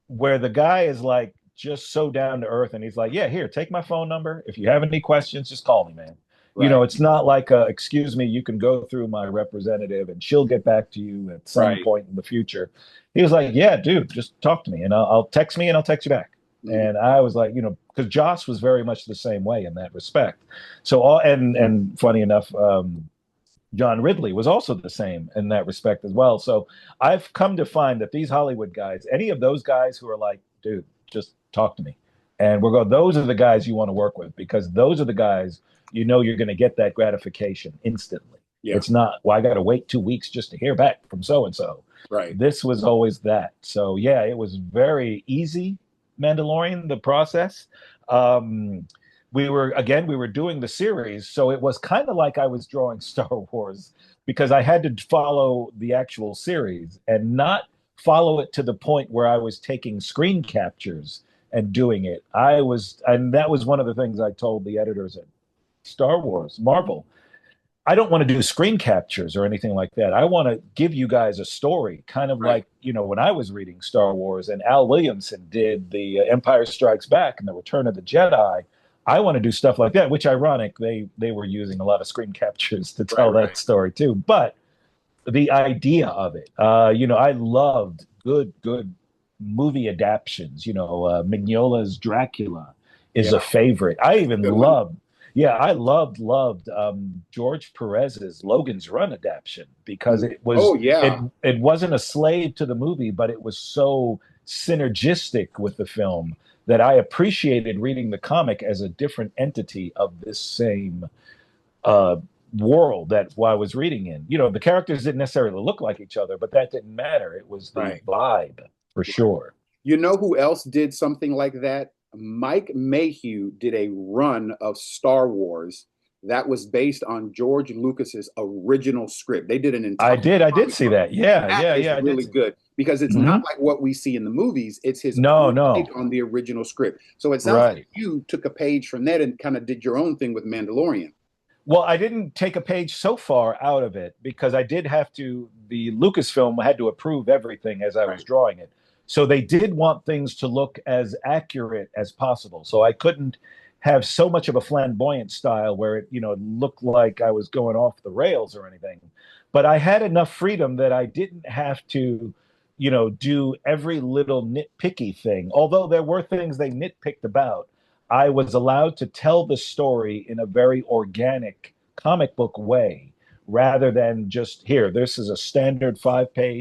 Speaker 3: where the guy is like, just so down to earth, and he's like, yeah, here, take my phone number. If you have any questions, just call me, man. Right. It's not like, excuse me, you can go through my representative and she'll get back to you at some point in the future. He was like, yeah, dude, just talk to me and I'll text me and I'll text you back. Mm-hmm. And I was like, because Joss was very much the same way in that respect. So, and funny enough, John Ridley was also the same in that respect as well. So I've come to find that these Hollywood guys, any of those guys who are like, dude, just talk to me. And those are the guys you want to work with, because those are the guys, you're going to get that gratification instantly. Yeah. It's not, well, I got to wait 2 weeks just to hear back from so-and-so.
Speaker 2: Right.
Speaker 3: This was always that. So yeah, it was very easy, Mandalorian, the process. We were doing the series. So it was kind of like I was drawing Star Wars, because I had to follow the actual series and not follow it to the point where I was taking screen captures and doing it. And that was one of the things I told the editors at Star Wars, Marvel. I don't want to do screen captures or anything like that. I want to give you guys a story, kind of like, when I was reading Star Wars and Al Williamson did the Empire Strikes Back and the Return of the Jedi. I want to do stuff like that, which ironic, they were using a lot of screen captures to tell that story too. But the idea of it, I loved good movie adaptions. Mignola's Dracula is a favorite. I even loved George Perez's Logan's Run adaptation, because it was it wasn't a slave to the movie, but it was so synergistic with the film that I appreciated reading the comic as a different entity of this same world that I was reading in. The characters didn't necessarily look like each other, but that didn't matter. It was the vibe for sure.
Speaker 2: You know who else did something like that? Mike Mayhew did a run of Star Wars that was based on George Lucas's original script. They did an entire. I
Speaker 3: did see that. Yeah.
Speaker 2: It's really good, because it's not like what we see in the movies. It's his take on the original script. So it sounds like you took a page from that and kind of did your own thing with Mandalorian.
Speaker 3: Well, I didn't take a page so far out of it, because I did have to. The Lucasfilm had to approve everything as I was drawing it. So they did want things to look as accurate as possible. So I couldn't have so much of a flamboyant style where it, it looked like I was going off the rails or anything. But I had enough freedom that I didn't have to, do every little nitpicky thing. Although there were things they nitpicked about, I was allowed to tell the story in a very organic comic book way rather than just here, this is a standard five panel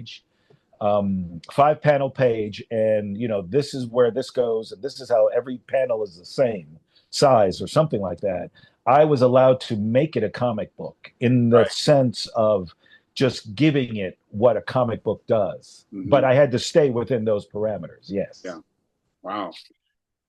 Speaker 3: page, and this is where this goes, and this is how every panel is the same size or something like that. I was allowed to make it a comic book in the sense of just giving it what a comic book does. But I had to stay within those parameters. Yes.
Speaker 2: Yeah. Wow.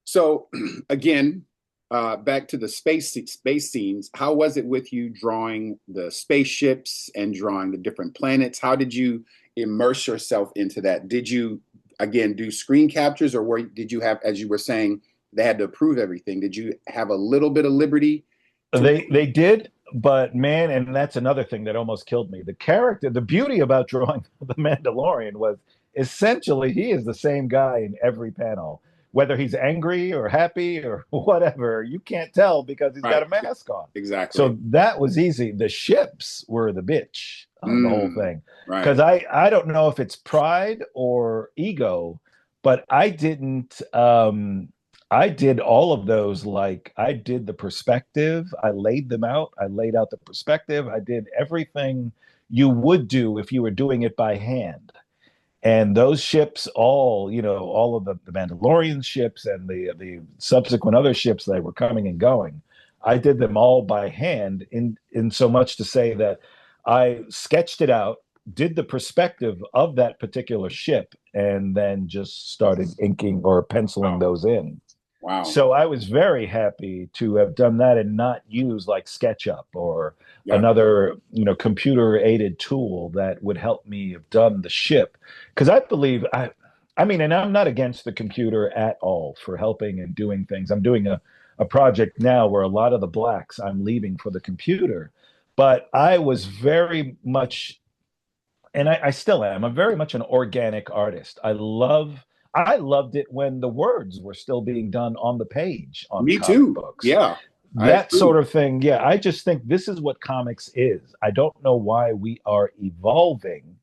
Speaker 2: So again, back to the space scenes. How was it with you drawing the spaceships and drawing the different planets? How did you immerse yourself into that? Did you again do screen captures, or did you have, as you were saying, they had to approve everything? Did you have a little bit of liberty?
Speaker 3: They did, but man, and that's another thing that almost killed me. The beauty about drawing the Mandalorian was essentially he is the same guy in every panel. Whether he's angry or happy or whatever, you can't tell because he's got a mask on.
Speaker 2: Exactly.
Speaker 3: So that was easy. The ships were the bitch of the whole thing. Because I don't know if it's pride or ego, but I didn't. I did all of those. Like I did the perspective. I laid them out. I laid out the perspective. I did everything you would do if you were doing it by hand. And those ships, all of the Mandalorian ships and the subsequent other ships that were coming and going, I did them all by hand. In so much to say that I sketched it out, did the perspective of that particular ship, and then just started inking or penciling those in.
Speaker 2: Wow.
Speaker 3: So I was very happy to have done that and not use like SketchUp or another, computer aided tool that would help me have done the ship. Because I believe I mean, and I'm not against the computer at all for helping and doing things. I'm doing a project now where a lot of the blacks I'm leaving for the computer. But I was very much, and I still am, I'm very much an organic artist. I loved it when the words were still being done on the page on
Speaker 2: Me
Speaker 3: comic
Speaker 2: too.
Speaker 3: books.
Speaker 2: Yeah.
Speaker 3: That sort of thing. Yeah. I just think this is what comics is. I don't know why we are evolving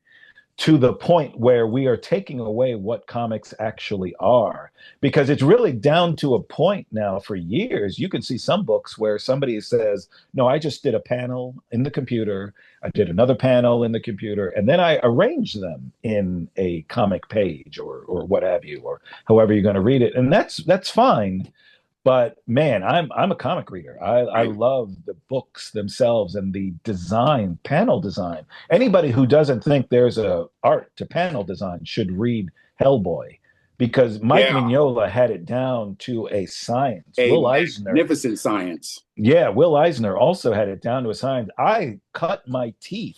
Speaker 3: to the point where we are taking away what comics actually are, because it's really down to a point now. For years, you can see some books where somebody says, no, I just did a panel in the computer, I did another panel in the computer, and then I arranged them in a comic page or what have you, or however you're going to read it. And that's fine. But man, I'm a comic reader. I love the books themselves and the design, panel design. Anybody who doesn't think there's a art to panel design should read Hellboy, because Mike Mignola had it down to a science. Will Eisner,
Speaker 2: magnificent science.
Speaker 3: Yeah, Will Eisner also had it down to a science. I cut my teeth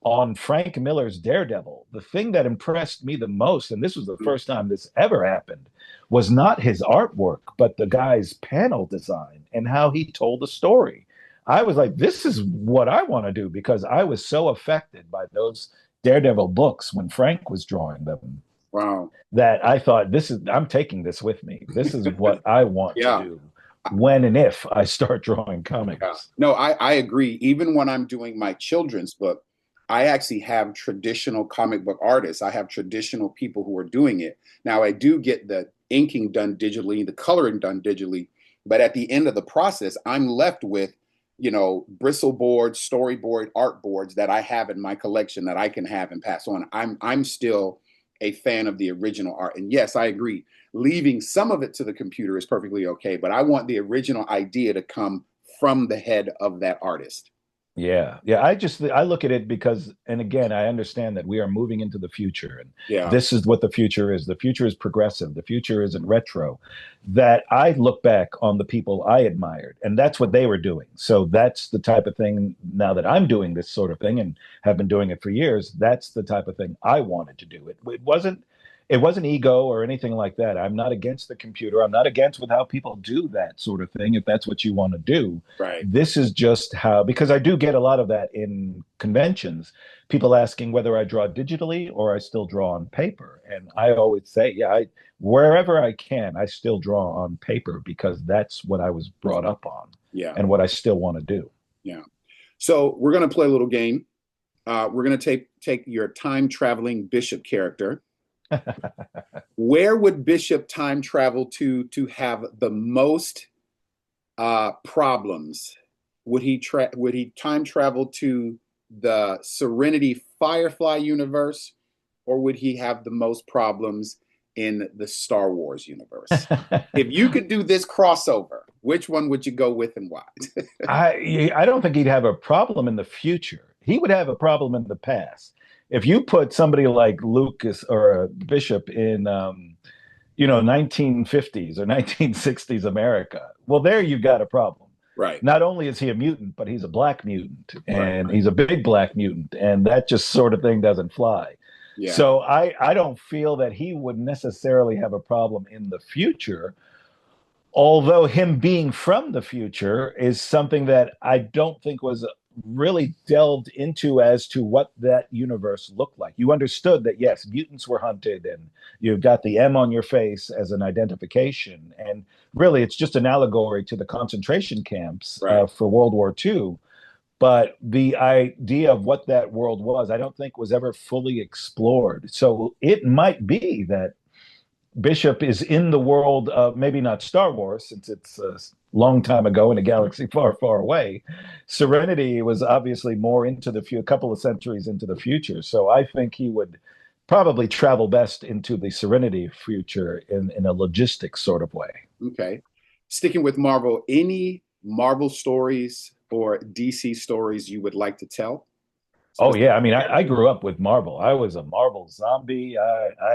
Speaker 3: on Frank Miller's Daredevil. The thing that impressed me the most, and this was the first time this ever happened, was not his artwork, but the guy's panel design and how he told the story. I was like, this is what I want to do, because I was so affected by those Daredevil books when Frank was drawing them.
Speaker 2: Wow.
Speaker 3: That I thought, I'm taking this with me. This is what I want to do when and if I start drawing comics.
Speaker 2: Yeah. No, I agree. Even when I'm doing my children's book, I actually have traditional comic book artists. I have traditional people who are doing it. Now, I do get the inking done digitally, the coloring done digitally, but at the end of the process, I'm left with, bristle boards, storyboard, art boards that I have in my collection that I can have and pass on. I'm still a fan of the original art. And yes, I agree. Leaving some of it to the computer is perfectly okay, but I want the original idea to come from the head of that artist.
Speaker 3: Yeah. I look at it because, and again, I understand that we are moving into the future, and this is what the future is. The future is progressive. The future isn't retro. That I look back on the people I admired, and that's what they were doing. So that's the type of thing, now that I'm doing this sort of thing and have been doing it for years, that's the type of thing I wanted to do. It wasn't it wasn't ego or anything like that. I'm not against the computer. I'm not against with how people do that sort of thing, if that's what you want to do.
Speaker 2: Right.
Speaker 3: This is just how, because I do get a lot of that in conventions, people asking whether I draw digitally or I still draw on paper. And I always say, yeah, wherever I can, I still draw on paper because that's what I was brought up on,
Speaker 2: Yeah.
Speaker 3: and what I still want to do.
Speaker 2: Yeah. So we're going to play a little game. We're going to take your time traveling Bishop character. Where would Bishop time travel to have the most problems? Would he time travel to the Serenity Firefly universe, or would he have the most problems in the Star Wars universe? If you could do this crossover, which one would you go with and why?
Speaker 3: I don't think he'd have a problem in the future. He would have a problem in the past. If you put somebody like Lucas or Bishop in, 1950s or 1960s America, well, there you've got a problem.
Speaker 2: Right.
Speaker 3: Not only is he a mutant, but he's a black mutant, and
Speaker 2: Right.
Speaker 3: he's a big black mutant, and that just sort of thing doesn't fly.
Speaker 2: Yeah.
Speaker 3: So I don't feel that he would necessarily have a problem in the future. Although him being from the future is something that I don't think was really delved into as to what that universe looked like. You understood that, yes, mutants were hunted and you've got the M on your face as an identification. And really, it's just an allegory to the concentration camps
Speaker 2: Right.
Speaker 3: for World War II. But the idea of what that world was, I don't think was ever fully explored. So it might be that Bishop is in the world of maybe not Star Wars, since it's a long time ago in a galaxy far, far away. Serenity was obviously more into a couple of centuries into the future. So I think he would probably travel best into the Serenity future in a logistics sort of way.
Speaker 2: Okay. Sticking with Marvel, any Marvel stories or DC stories you would like to tell?
Speaker 3: Oh yeah, I mean, I grew up with Marvel. I was a Marvel zombie.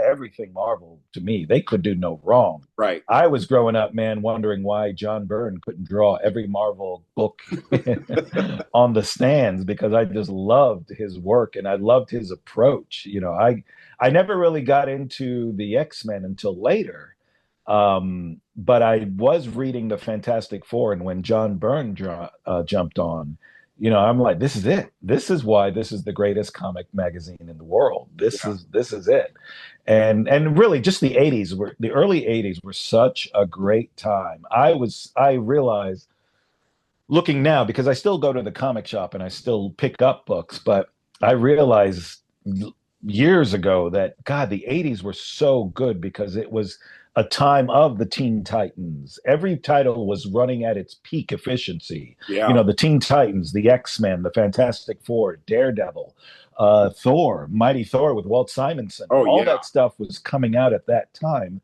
Speaker 3: Everything Marvel to me, they could do no wrong.
Speaker 2: Right.
Speaker 3: I was growing up, man, wondering why John Byrne couldn't draw every Marvel book on the stands, because I just loved his work and I loved his approach. I never really got into the X-Men until later. But I was reading the Fantastic Four, and when John Byrne jumped on, I'm like, this is it. This is why this is the greatest comic magazine in the world. This is it. And really just the early 80s were such a great time. I realized, looking now, because I still go to the comic shop and I still pick up books, but I realized years ago that, God, the 80s were so good because it was a time of the Teen Titans. Every title was running at its peak efficiency.
Speaker 2: Yeah.
Speaker 3: The Teen Titans, the X-Men, the Fantastic Four, Daredevil, Thor, Mighty Thor with Walt Simonson. All that stuff was coming out at that time.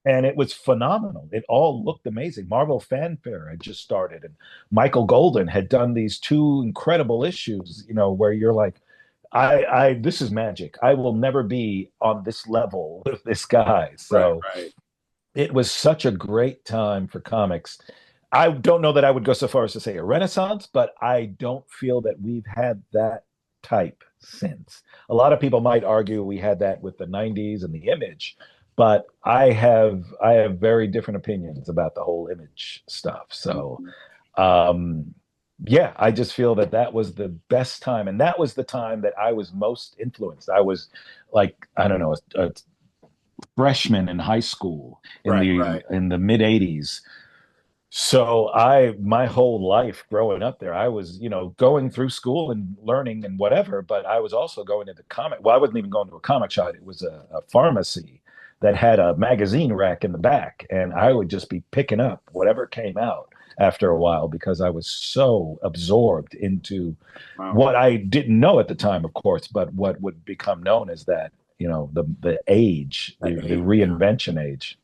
Speaker 3: And it was phenomenal. It all looked amazing. Marvel Fanfare had just started, and Michael Golden had done these 2 incredible issues, where you're like, this is magic. I will never be on this level with this guy. So
Speaker 2: right.
Speaker 3: It was such a great time for comics. I don't know that I would go so far as to say a renaissance, but I don't feel that we've had that type since. A lot of people might argue we had that with the 90s and the Image, but I have very different opinions about the whole Image stuff. So yeah, I just feel that was the best time. And that was the time that I was most influenced. I was like, I don't know, a freshman in high school in the mid 80s. So my whole life growing up there, I was, going through school and learning and whatever, but I was also going to the I wasn't even going to a comic shop. It was a pharmacy that had a magazine rack in the back. And I would just be picking up whatever came out after a while, because I was so absorbed into what I didn't know at the time, of course, but what would become known as that, the age, the reinvention age.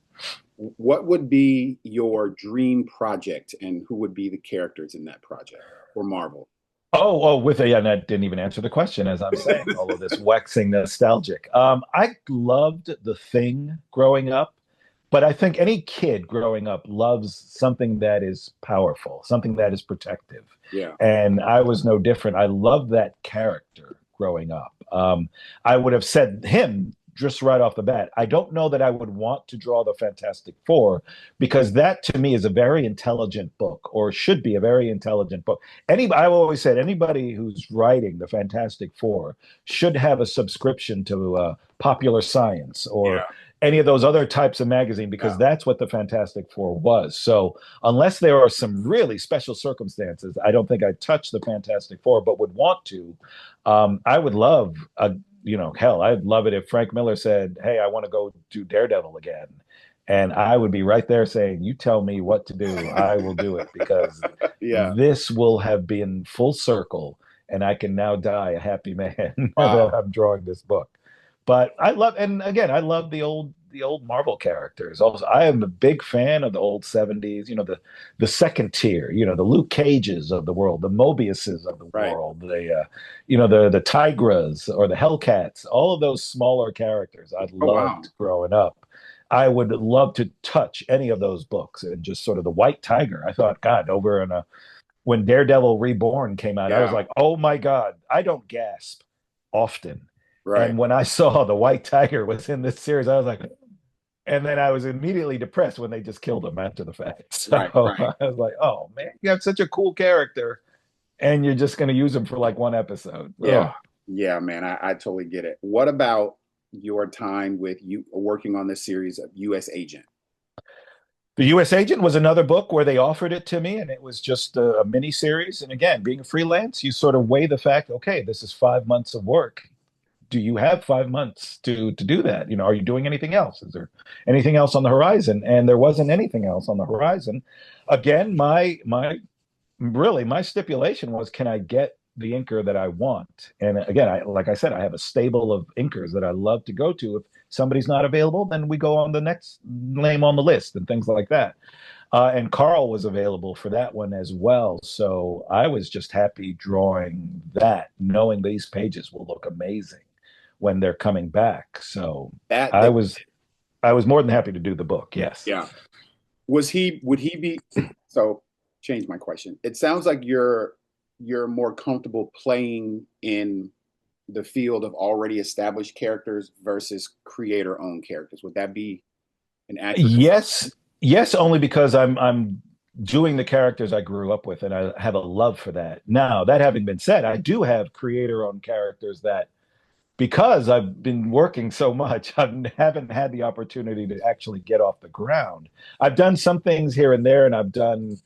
Speaker 2: What would be your dream project, and who would be the characters in that project for Marvel?
Speaker 3: And I didn't even answer the question, as I'm saying, all of this waxing nostalgic. I loved The Thing growing up. But I think any kid growing up loves something that is powerful, something that is protective.
Speaker 2: Yeah.
Speaker 3: And I was no different. I loved that character growing up. I would have said him just right off the bat, I don't know that I would want to draw the Fantastic Four, because that to me is a very intelligent book, or should be a very intelligent book. I've always said anybody who's writing the Fantastic Four should have a subscription to Popular Science or any of those other types of magazine, because that's what the Fantastic Four was. So unless there are some really special circumstances, I don't think I'd touch the Fantastic Four, but would want to. I would love hell, I'd love it if Frank Miller said, "Hey, I want to go do Daredevil again." And I would be right there saying, "You tell me what to do, I will do it," because this will have been full circle, and I can now die a happy man that I'm drawing this book. But I love the old Marvel characters. Also, I am a big fan of the old 70s, the second tier, the Luke Cages of the world, the Mobiuses of the world, the Tigras or the Hellcats, all of those smaller characters I loved growing up. I would love to touch any of those books, and just sort of the White Tiger. I thought, God, when Daredevil Reborn came out, I was like, oh my God, I don't gasp often. And when I saw the White Tiger was in this series, I was like, and then I was immediately depressed when they just killed him after the fact. So I was like, oh man, you have such a cool character, and you're just going to use him for like one episode.
Speaker 2: Yeah, man, I totally get it. What about your time with you working on this series of U.S. Agent?
Speaker 3: The U.S. Agent was another book where they offered it to me, and it was just a mini series. And again, being a freelance, you sort of weigh the fact, okay, this is 5 months of work. Do you have 5 months to do that? Are you doing anything else? Is there anything else on the horizon? And there wasn't anything else on the horizon. Again, my stipulation was, can I get the inker that I want? And again, like I said, I have a stable of inkers that I love to go to. If somebody's not available, then we go on the next name on the list and things like that. And Carl was available for that one as well. So I was just happy drawing that, knowing these pages will look amazing when they're coming back. So I was more than happy to do the book. Yes.
Speaker 2: Yeah. Would he be, so change my question. It sounds like you're more comfortable playing in the field of already established characters versus creator owned characters. Would that be an accurate?
Speaker 3: Yes, only because I'm doing the characters I grew up with, and I have a love for that. Now, that having been said, I do have creator owned characters that, because I've been working so much, I haven't had the opportunity to actually get off the ground. I've done some things here and there, and I've done,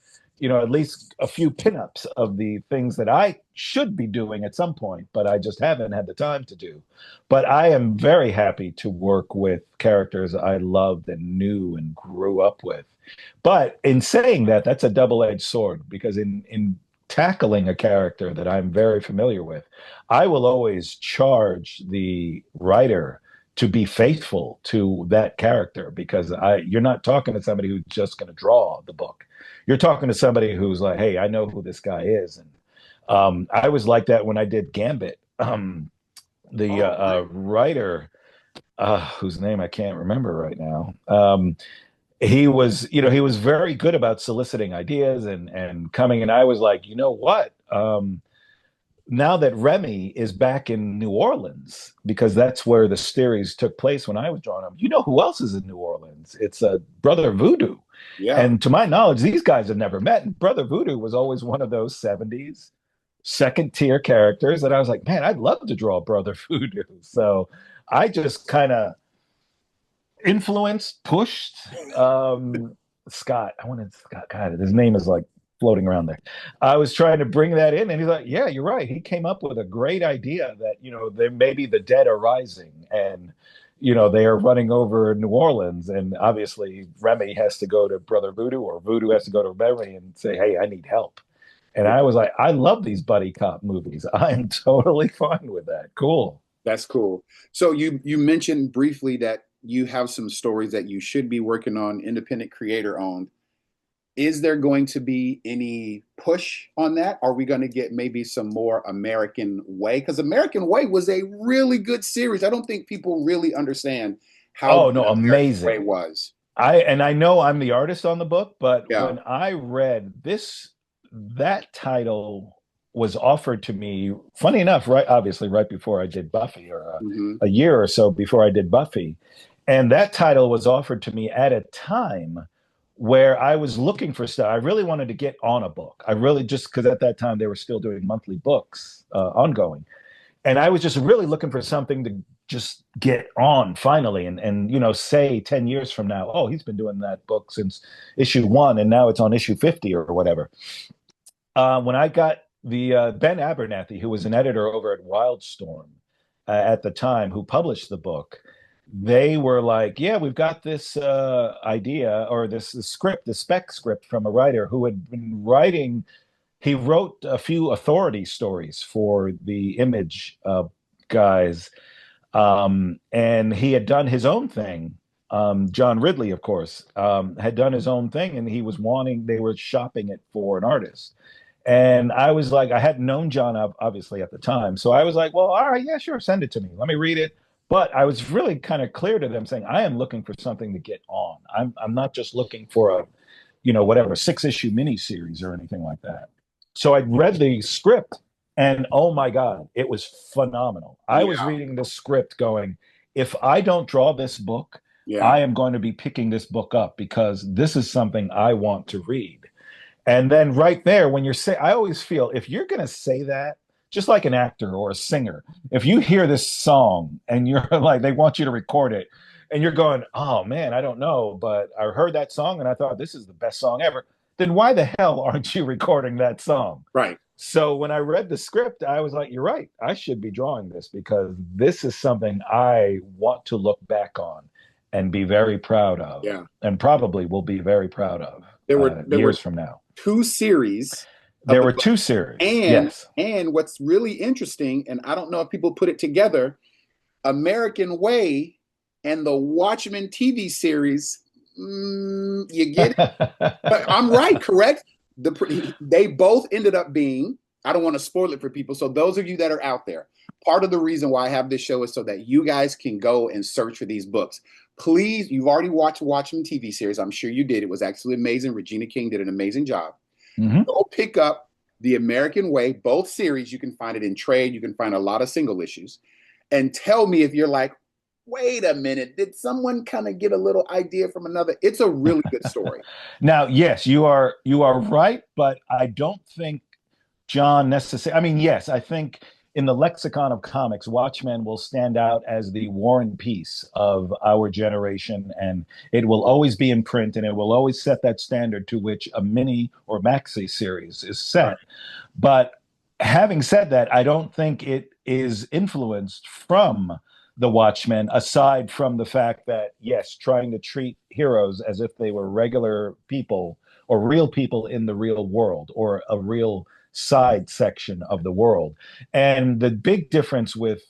Speaker 3: at least a few pinups of the things that I should be doing at some point, but I just haven't had the time to do. But I am very happy to work with characters I loved and knew and grew up with. But in saying that, that's a double-edged sword, because in tackling a character that I'm very familiar with, I will always charge the writer to be faithful to that character, because you're not talking to somebody who's just going to draw the book. You're talking to somebody who's like, hey, I know who this guy is. And I was like that when I did Gambit. The writer, whose name I can't remember right now, he was very good about soliciting ideas and coming. And I was like, you know what? Now that Remy is back in New Orleans, because that's where the series took place when I was drawing them, who else is in New Orleans? It's Brother Voodoo. Yeah. And to my knowledge, these guys have never met. And Brother Voodoo was always one of those 70s second tier characters. And I was like, man, I'd love to draw Brother Voodoo. So I just kind of influenced, pushed Scott. I wanted Scott. God, his name is like floating around there. I was trying to bring that in, and he's like, yeah, you're right. He came up with a great idea that, there maybe the dead are rising, and, they are running over New Orleans. And obviously Remy has to go to Brother Voodoo, or Voodoo has to go to Remy and say, hey, I need help. And I was like, I love these buddy cop movies. I'm totally fine with that. Cool.
Speaker 2: That's cool. So you mentioned briefly that you have some stories that you should be working on, independent creator owned. Is there going to be any push on that? Are we going to get maybe some more American Way? Because American Way was a really good series. I don't think people really understand how
Speaker 3: amazing
Speaker 2: Way was.
Speaker 3: I know I'm the artist on the book, but when I read that title was offered to me, funny enough, right, obviously right before I did Buffy, or
Speaker 2: Hmm.
Speaker 3: a year or so before I did Buffy. And that title was offered to me at a time where I was looking for stuff. I really wanted to get on a book. I really just, because at that time they were still doing monthly books ongoing. And I was just really looking for something to just get on finally, and say 10 years from now, oh, he's been doing that book since issue 1 and now it's on issue 50 or whatever. When I got the Ben Abernathy, who was an editor over at Wildstorm at the time, who published the book, they were like, yeah, we've got this idea, or this script, the spec script from a writer who had been writing. He wrote a few authority stories for the Image guys, and he had done his own thing. John Ridley, of course, had done his own thing, and he was wanting, they were shopping it for an artist. And I was like, I hadn't known John obviously at the time. So I was like, well, all right, yeah, sure, send it to me. Let me read it. But I was really kind of clear to them saying, I am looking for something to get on. I'm not just looking for a, whatever, 6-issue miniseries or anything like that. So I read the script, and oh my God, it was phenomenal. I was reading the script going, if I don't draw this book, I am going to be picking this book up because this is something I want to read. And then right there, when I always feel if you're going to say that, just like an actor or a singer, if you hear this song and you're like, they want you to record it and you're going, oh man, I don't know, but I heard that song and I thought this is the best song ever, then why the hell aren't you recording that song?
Speaker 2: Right.
Speaker 3: So when I read the script, I was like, you're right. I should be drawing this because this is something I want to look back on and be very proud of.
Speaker 2: Yeah.
Speaker 3: And probably will be very proud of
Speaker 2: there
Speaker 3: years
Speaker 2: were
Speaker 3: from now.
Speaker 2: 2 series.
Speaker 3: There were 2 series. Yes.
Speaker 2: And what's really interesting, and I don't know if people put it together, American Way and the Watchmen TV series, you get it? But I'm right, correct? They both ended up being, I don't want to spoil it for people. So those of you that are out there, part of the reason why I have this show is so that you guys can go and search for these books. Please, you've already watched Watchmen TV series. I'm sure you did. It was actually amazing. Regina King did an amazing job.
Speaker 3: Mm-hmm.
Speaker 2: Go pick up The American Way, both series. You can find it in trade. You can find a lot of single issues. And tell me if you're like, wait a minute, did someone kind of get a little idea from another? It's a really good story.
Speaker 3: Now, yes, you are right, but I don't think John necessarily. I mean, yes, I think in the lexicon of comics, Watchmen will stand out as the war and peace of our generation, and it will always be in print, and it will always set that standard to which a mini or maxi series is set. Right. But having said that, I don't think it is influenced from the Watchmen, aside from the fact that, yes, trying to treat heroes as if they were regular people or real people in the real world or a real side section of the world. And the big difference with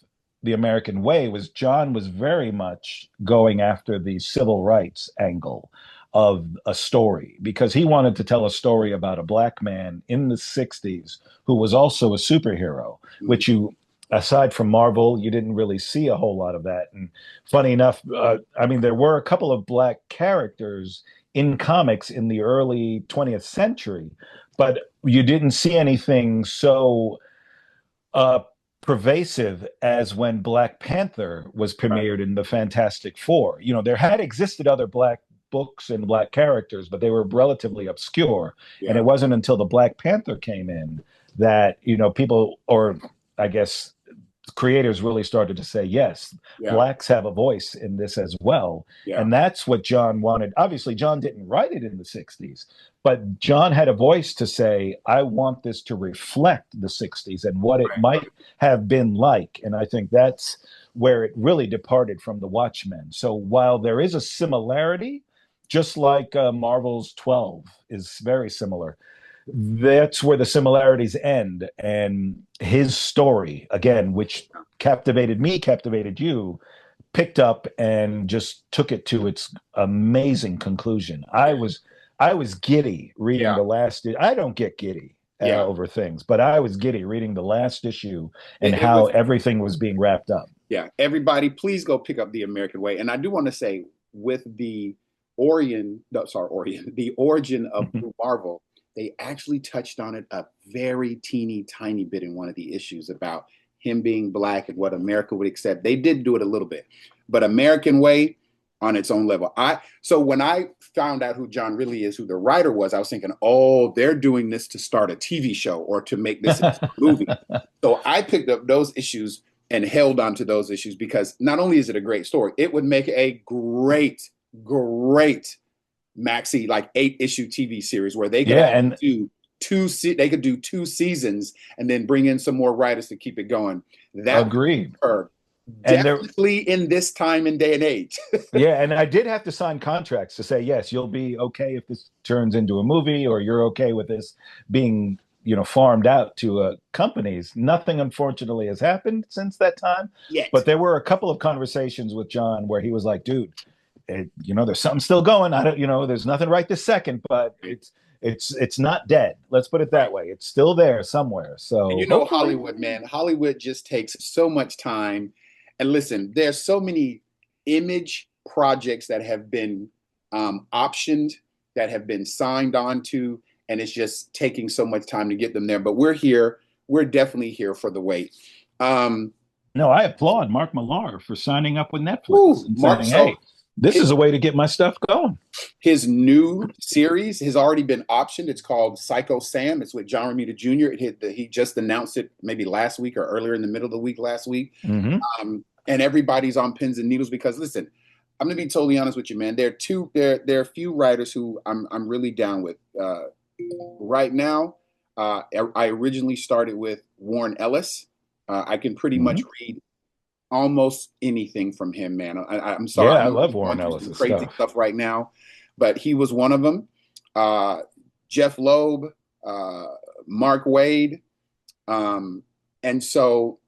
Speaker 3: The American Way was John was very much going after the civil rights angle of a story because he wanted to tell a story about a black man in the 60s who was also a superhero, which you, aside from Marvel, you didn't really see a whole lot of that. And funny enough, I mean, there were a couple of black characters in comics in the early 20th century, but you didn't see anything so pervasive as when Black Panther was premiered in the Fantastic Four. You know, there had existed other black books and black characters, but they were relatively obscure. Yeah. And it wasn't until the Black Panther came in that, people, or I guess creators really started to say, yes, blacks have a voice in this as well. Yeah. And that's what John wanted. Obviously, John didn't write it in the 60s, but John had a voice to say, I want this to reflect the 60s and what it might have been like. And I think that's where it really departed from the Watchmen. So while there is a similarity, just like Marvel's 12 is very similar, that's where the similarities end. And his story, again, which captivated me, captivated you, picked up and just took it to its amazing conclusion. I was giddy reading the last. I don't get giddy over things, but I was giddy reading the last issue and how everything was being wrapped up.
Speaker 2: Yeah, everybody, please go pick up The American Way. And I do want to say, with the origin of Blue Marvel, they actually touched on it a very teeny tiny bit in one of the issues about him being black and what America would accept. They did do it a little bit, but American Way on its own level. So when I found out who John Ridley is, who the writer was, I was thinking, oh, they're doing this to start a TV show or to make this a movie. So I picked up those issues and held on to those issues because not only is it a great story, it would make a great maxi, like 8-issue TV series where they could do two seasons and then bring in some more writers to keep it going. That
Speaker 3: agreed.
Speaker 2: Definitely in this time and day and age.
Speaker 3: Yeah, and I did have to sign contracts to say, yes, you'll be okay if this turns into a movie, or you're okay with this being, farmed out to companies. Nothing, unfortunately, has happened since that time.
Speaker 2: Yes.
Speaker 3: But there were a couple of conversations with John where he was like, dude, there's something still going. I don't, there's nothing right this second, but it's not dead. Let's put it that way. It's still there somewhere. So
Speaker 2: and Hollywood, man, Hollywood just takes so much time. And listen, there's so many image projects that have been optioned, that have been signed on to, and it's just taking so much time to get them there. But we're here. We're definitely here for the wait.
Speaker 3: No, I applaud Mark Millar for signing up with Netflix and saying, hey, this is a way to get my stuff going.
Speaker 2: His new series has already been optioned. It's called Psycho Sam. It's with John Romita Jr. He just announced it maybe last week or earlier in the middle of the week last week.
Speaker 3: Mm-hmm.
Speaker 2: And everybody's on pins and needles because, listen, I'm going to be totally honest with you, man. There are a few writers who I'm really down with. Right now, I originally started with Warren Ellis. I can pretty much read almost anything from him, man. I'm sorry.
Speaker 3: Yeah, I love Warren Ellis'
Speaker 2: crazy stuff right now, but he was one of them. Jeff Loeb, Mark Waid, and so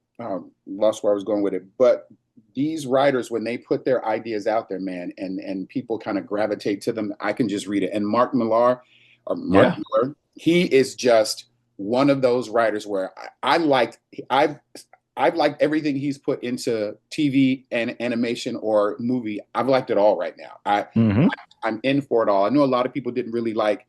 Speaker 2: lost where I was going with it. But these writers, when they put their ideas out there, man, and people kind of gravitate to them, I can just read it. And Mark Millar, Miller, he is just one of those writers where I've liked everything he's put into TV and animation or movie. I've liked it all right now. I'm in for it all. I know a lot of people didn't really like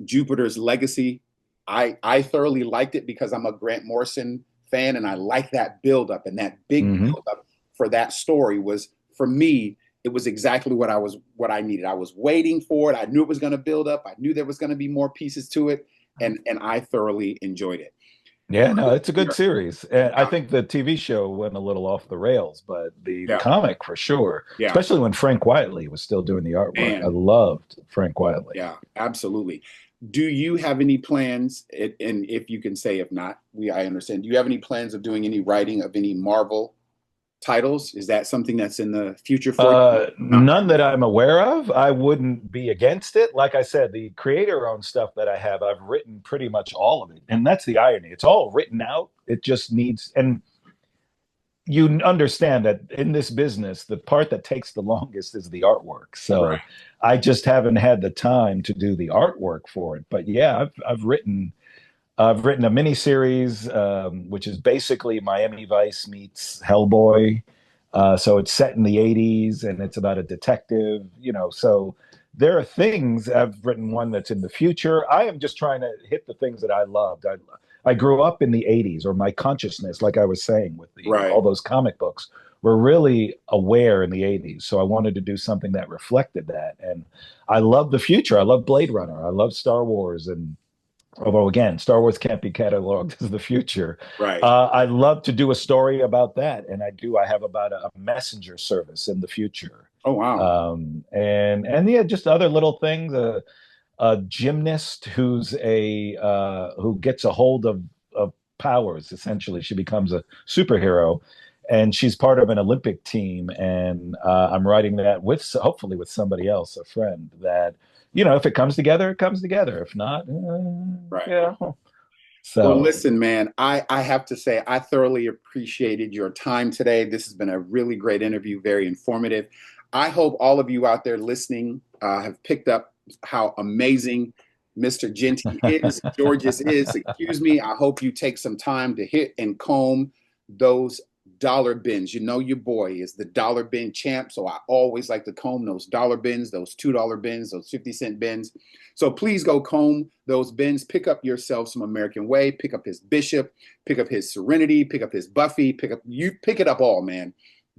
Speaker 2: Jupiter's Legacy. I thoroughly liked it because I'm a Grant Morrison fan, and I like that buildup, and that big buildup for that story was, for me, it was exactly what I needed. I was waiting for it. I knew it was going to build up. I knew there was going to be more pieces to it, and I thoroughly enjoyed it.
Speaker 3: Yeah, no, it's a good series. And I think the TV show went a little off the rails, but the comic for sure, especially when Frank Whiteley was still doing the artwork. Man. I loved Frank Whiteley.
Speaker 2: Yeah, absolutely. Do you have any plans, and if you can say, if not, I understand, do you have any plans of doing any writing of any Marvel titles? Is that something that's in the future for you?
Speaker 3: None that I'm aware of. I wouldn't be against it. Like I said, the creator-owned stuff that I have, I've written pretty much all of it. And that's the irony. It's all written out. It just needs, and you understand that in this business, the part that takes the longest is the artwork. So I just haven't had the time to do the artwork for it. But yeah, I've written a miniseries, which is basically Miami Vice meets Hellboy. So it's set in the 80s and it's about a detective, so there are things. I've written one that's in the future. I am just trying to hit the things that I loved. I grew up in the 80s, or my consciousness, like I was saying, with all those comic books were really aware in the 80s. So I wanted to do something that reflected that. And I love the future. I love Blade Runner. I love Star Wars. And although, again, Star Wars can't be cataloged as the future.
Speaker 2: Right.
Speaker 3: I love to do a story about that. And I have about a messenger service in the future.
Speaker 2: Oh, wow.
Speaker 3: And yeah, just other little things. A gymnast who gets a hold of powers. Essentially, she becomes a superhero, and she's part of an Olympic team. And I'm writing that hopefully with somebody else, a friend. That if it comes together, it comes together. If not,
Speaker 2: right.
Speaker 3: Yeah. So,
Speaker 2: well, listen, man, I have to say I thoroughly appreciated your time today. This has been a really great interview, very informative. I hope all of you out there listening have picked up how amazing Mr. Jeanty is, Georges is. Excuse me. I hope you take some time to hit and comb those dollar bins. You know your boy is the dollar bin champ, so I always like to comb those dollar bins, those $2 bins, those 50-cent bins. So please go comb those bins. Pick up yourself some American Way. Pick up his Bishop. Pick up his Serenity. Pick up his Buffy. Pick it up all, man.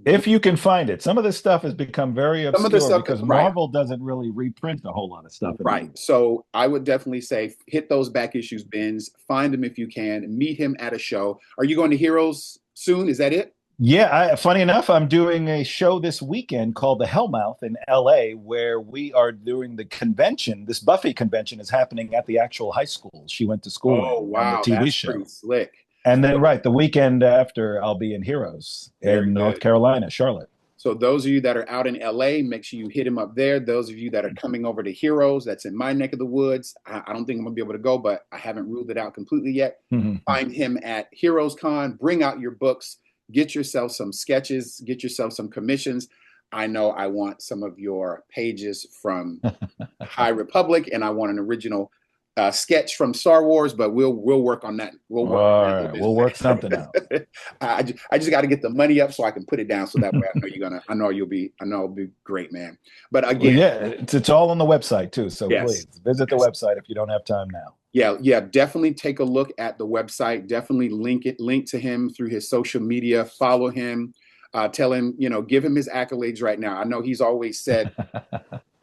Speaker 3: If you can find it. Some of this stuff has become very
Speaker 2: Some of the
Speaker 3: obscure
Speaker 2: stuff,
Speaker 3: because
Speaker 2: right.
Speaker 3: Marvel doesn't really reprint a whole lot of stuff anymore.
Speaker 2: Right. So I would definitely say hit those back issues bins. Find him if you can. Meet him at a show. Are you going to Heroes soon? Is that it?
Speaker 3: Yeah, funny enough, I'm doing a show this weekend called the Hellmouth in LA, where we are doing the convention. This Buffy convention is happening at the actual high school she went to school
Speaker 2: Oh,
Speaker 3: in,
Speaker 2: wow.
Speaker 3: on the TV
Speaker 2: That's
Speaker 3: show.
Speaker 2: pretty slick.
Speaker 3: And then, right, the weekend after, I'll be in Heroes in North Carolina, Charlotte.
Speaker 2: So those of you that are out in LA, make sure you hit him up there. Those of you that are coming over to Heroes, that's in my neck of the woods. I don't think I'm going to be able to go, but I haven't ruled it out completely yet. Find him at Heroes Con. Bring out your books. Get yourself some sketches. Get yourself some commissions. I know I want some of your pages from High Republic, and I want an original sketch from Star Wars, but we'll work on that. We'll work
Speaker 3: something out.
Speaker 2: I just got to get the money up so I can put it down, so that way I know it'll be great, man. But again,
Speaker 3: it's all on the website too. So
Speaker 2: yes.
Speaker 3: Please visit the website if you don't have time now.
Speaker 2: Yeah, definitely take a look at the website. Definitely link to him through his social media. Follow him. Tell him, give him his accolades right now. I know he's always said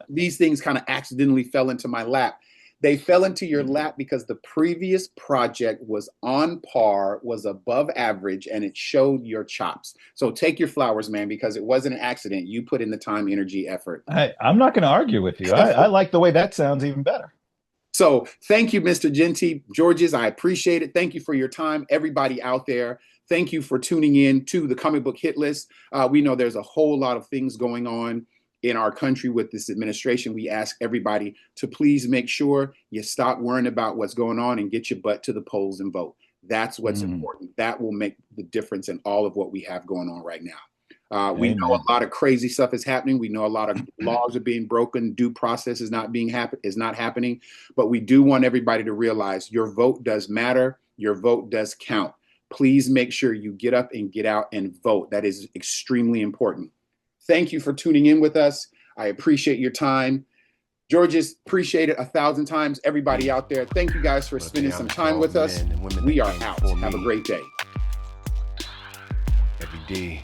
Speaker 2: these things kind of accidentally fell into my lap. They fell into your lap because the previous project was on par, was above average, and it showed your chops. So take your flowers, man, because it wasn't an accident. You put in the time, energy, effort.
Speaker 3: I'm not going to argue with you. I like the way that sounds even better.
Speaker 2: So thank you, Mr. Jeanty. Georges, I appreciate it. Thank you for your time. Everybody out there, thank you for tuning in to the Comic Book Hit List. We know there's a whole lot of things going on in our country with this administration. We ask everybody to please make sure you stop worrying about what's going on and get your butt to the polls and vote. That's what's important. That will make the difference in all of what we have going on right now. We know a lot of crazy stuff is happening. We know a lot of laws are being broken. Due process is not happening. But we do want everybody to realize your vote does matter. Your vote does count. Please make sure you get up and get out and vote. That is extremely important. Thank you for tuning in with us. I appreciate your time. Georges, appreciate it 1,000 times. Everybody out there, thank you guys for spending some time with us. We are out. Have a great day.
Speaker 1: Every D,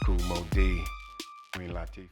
Speaker 1: Cool Mo D, Green Latif.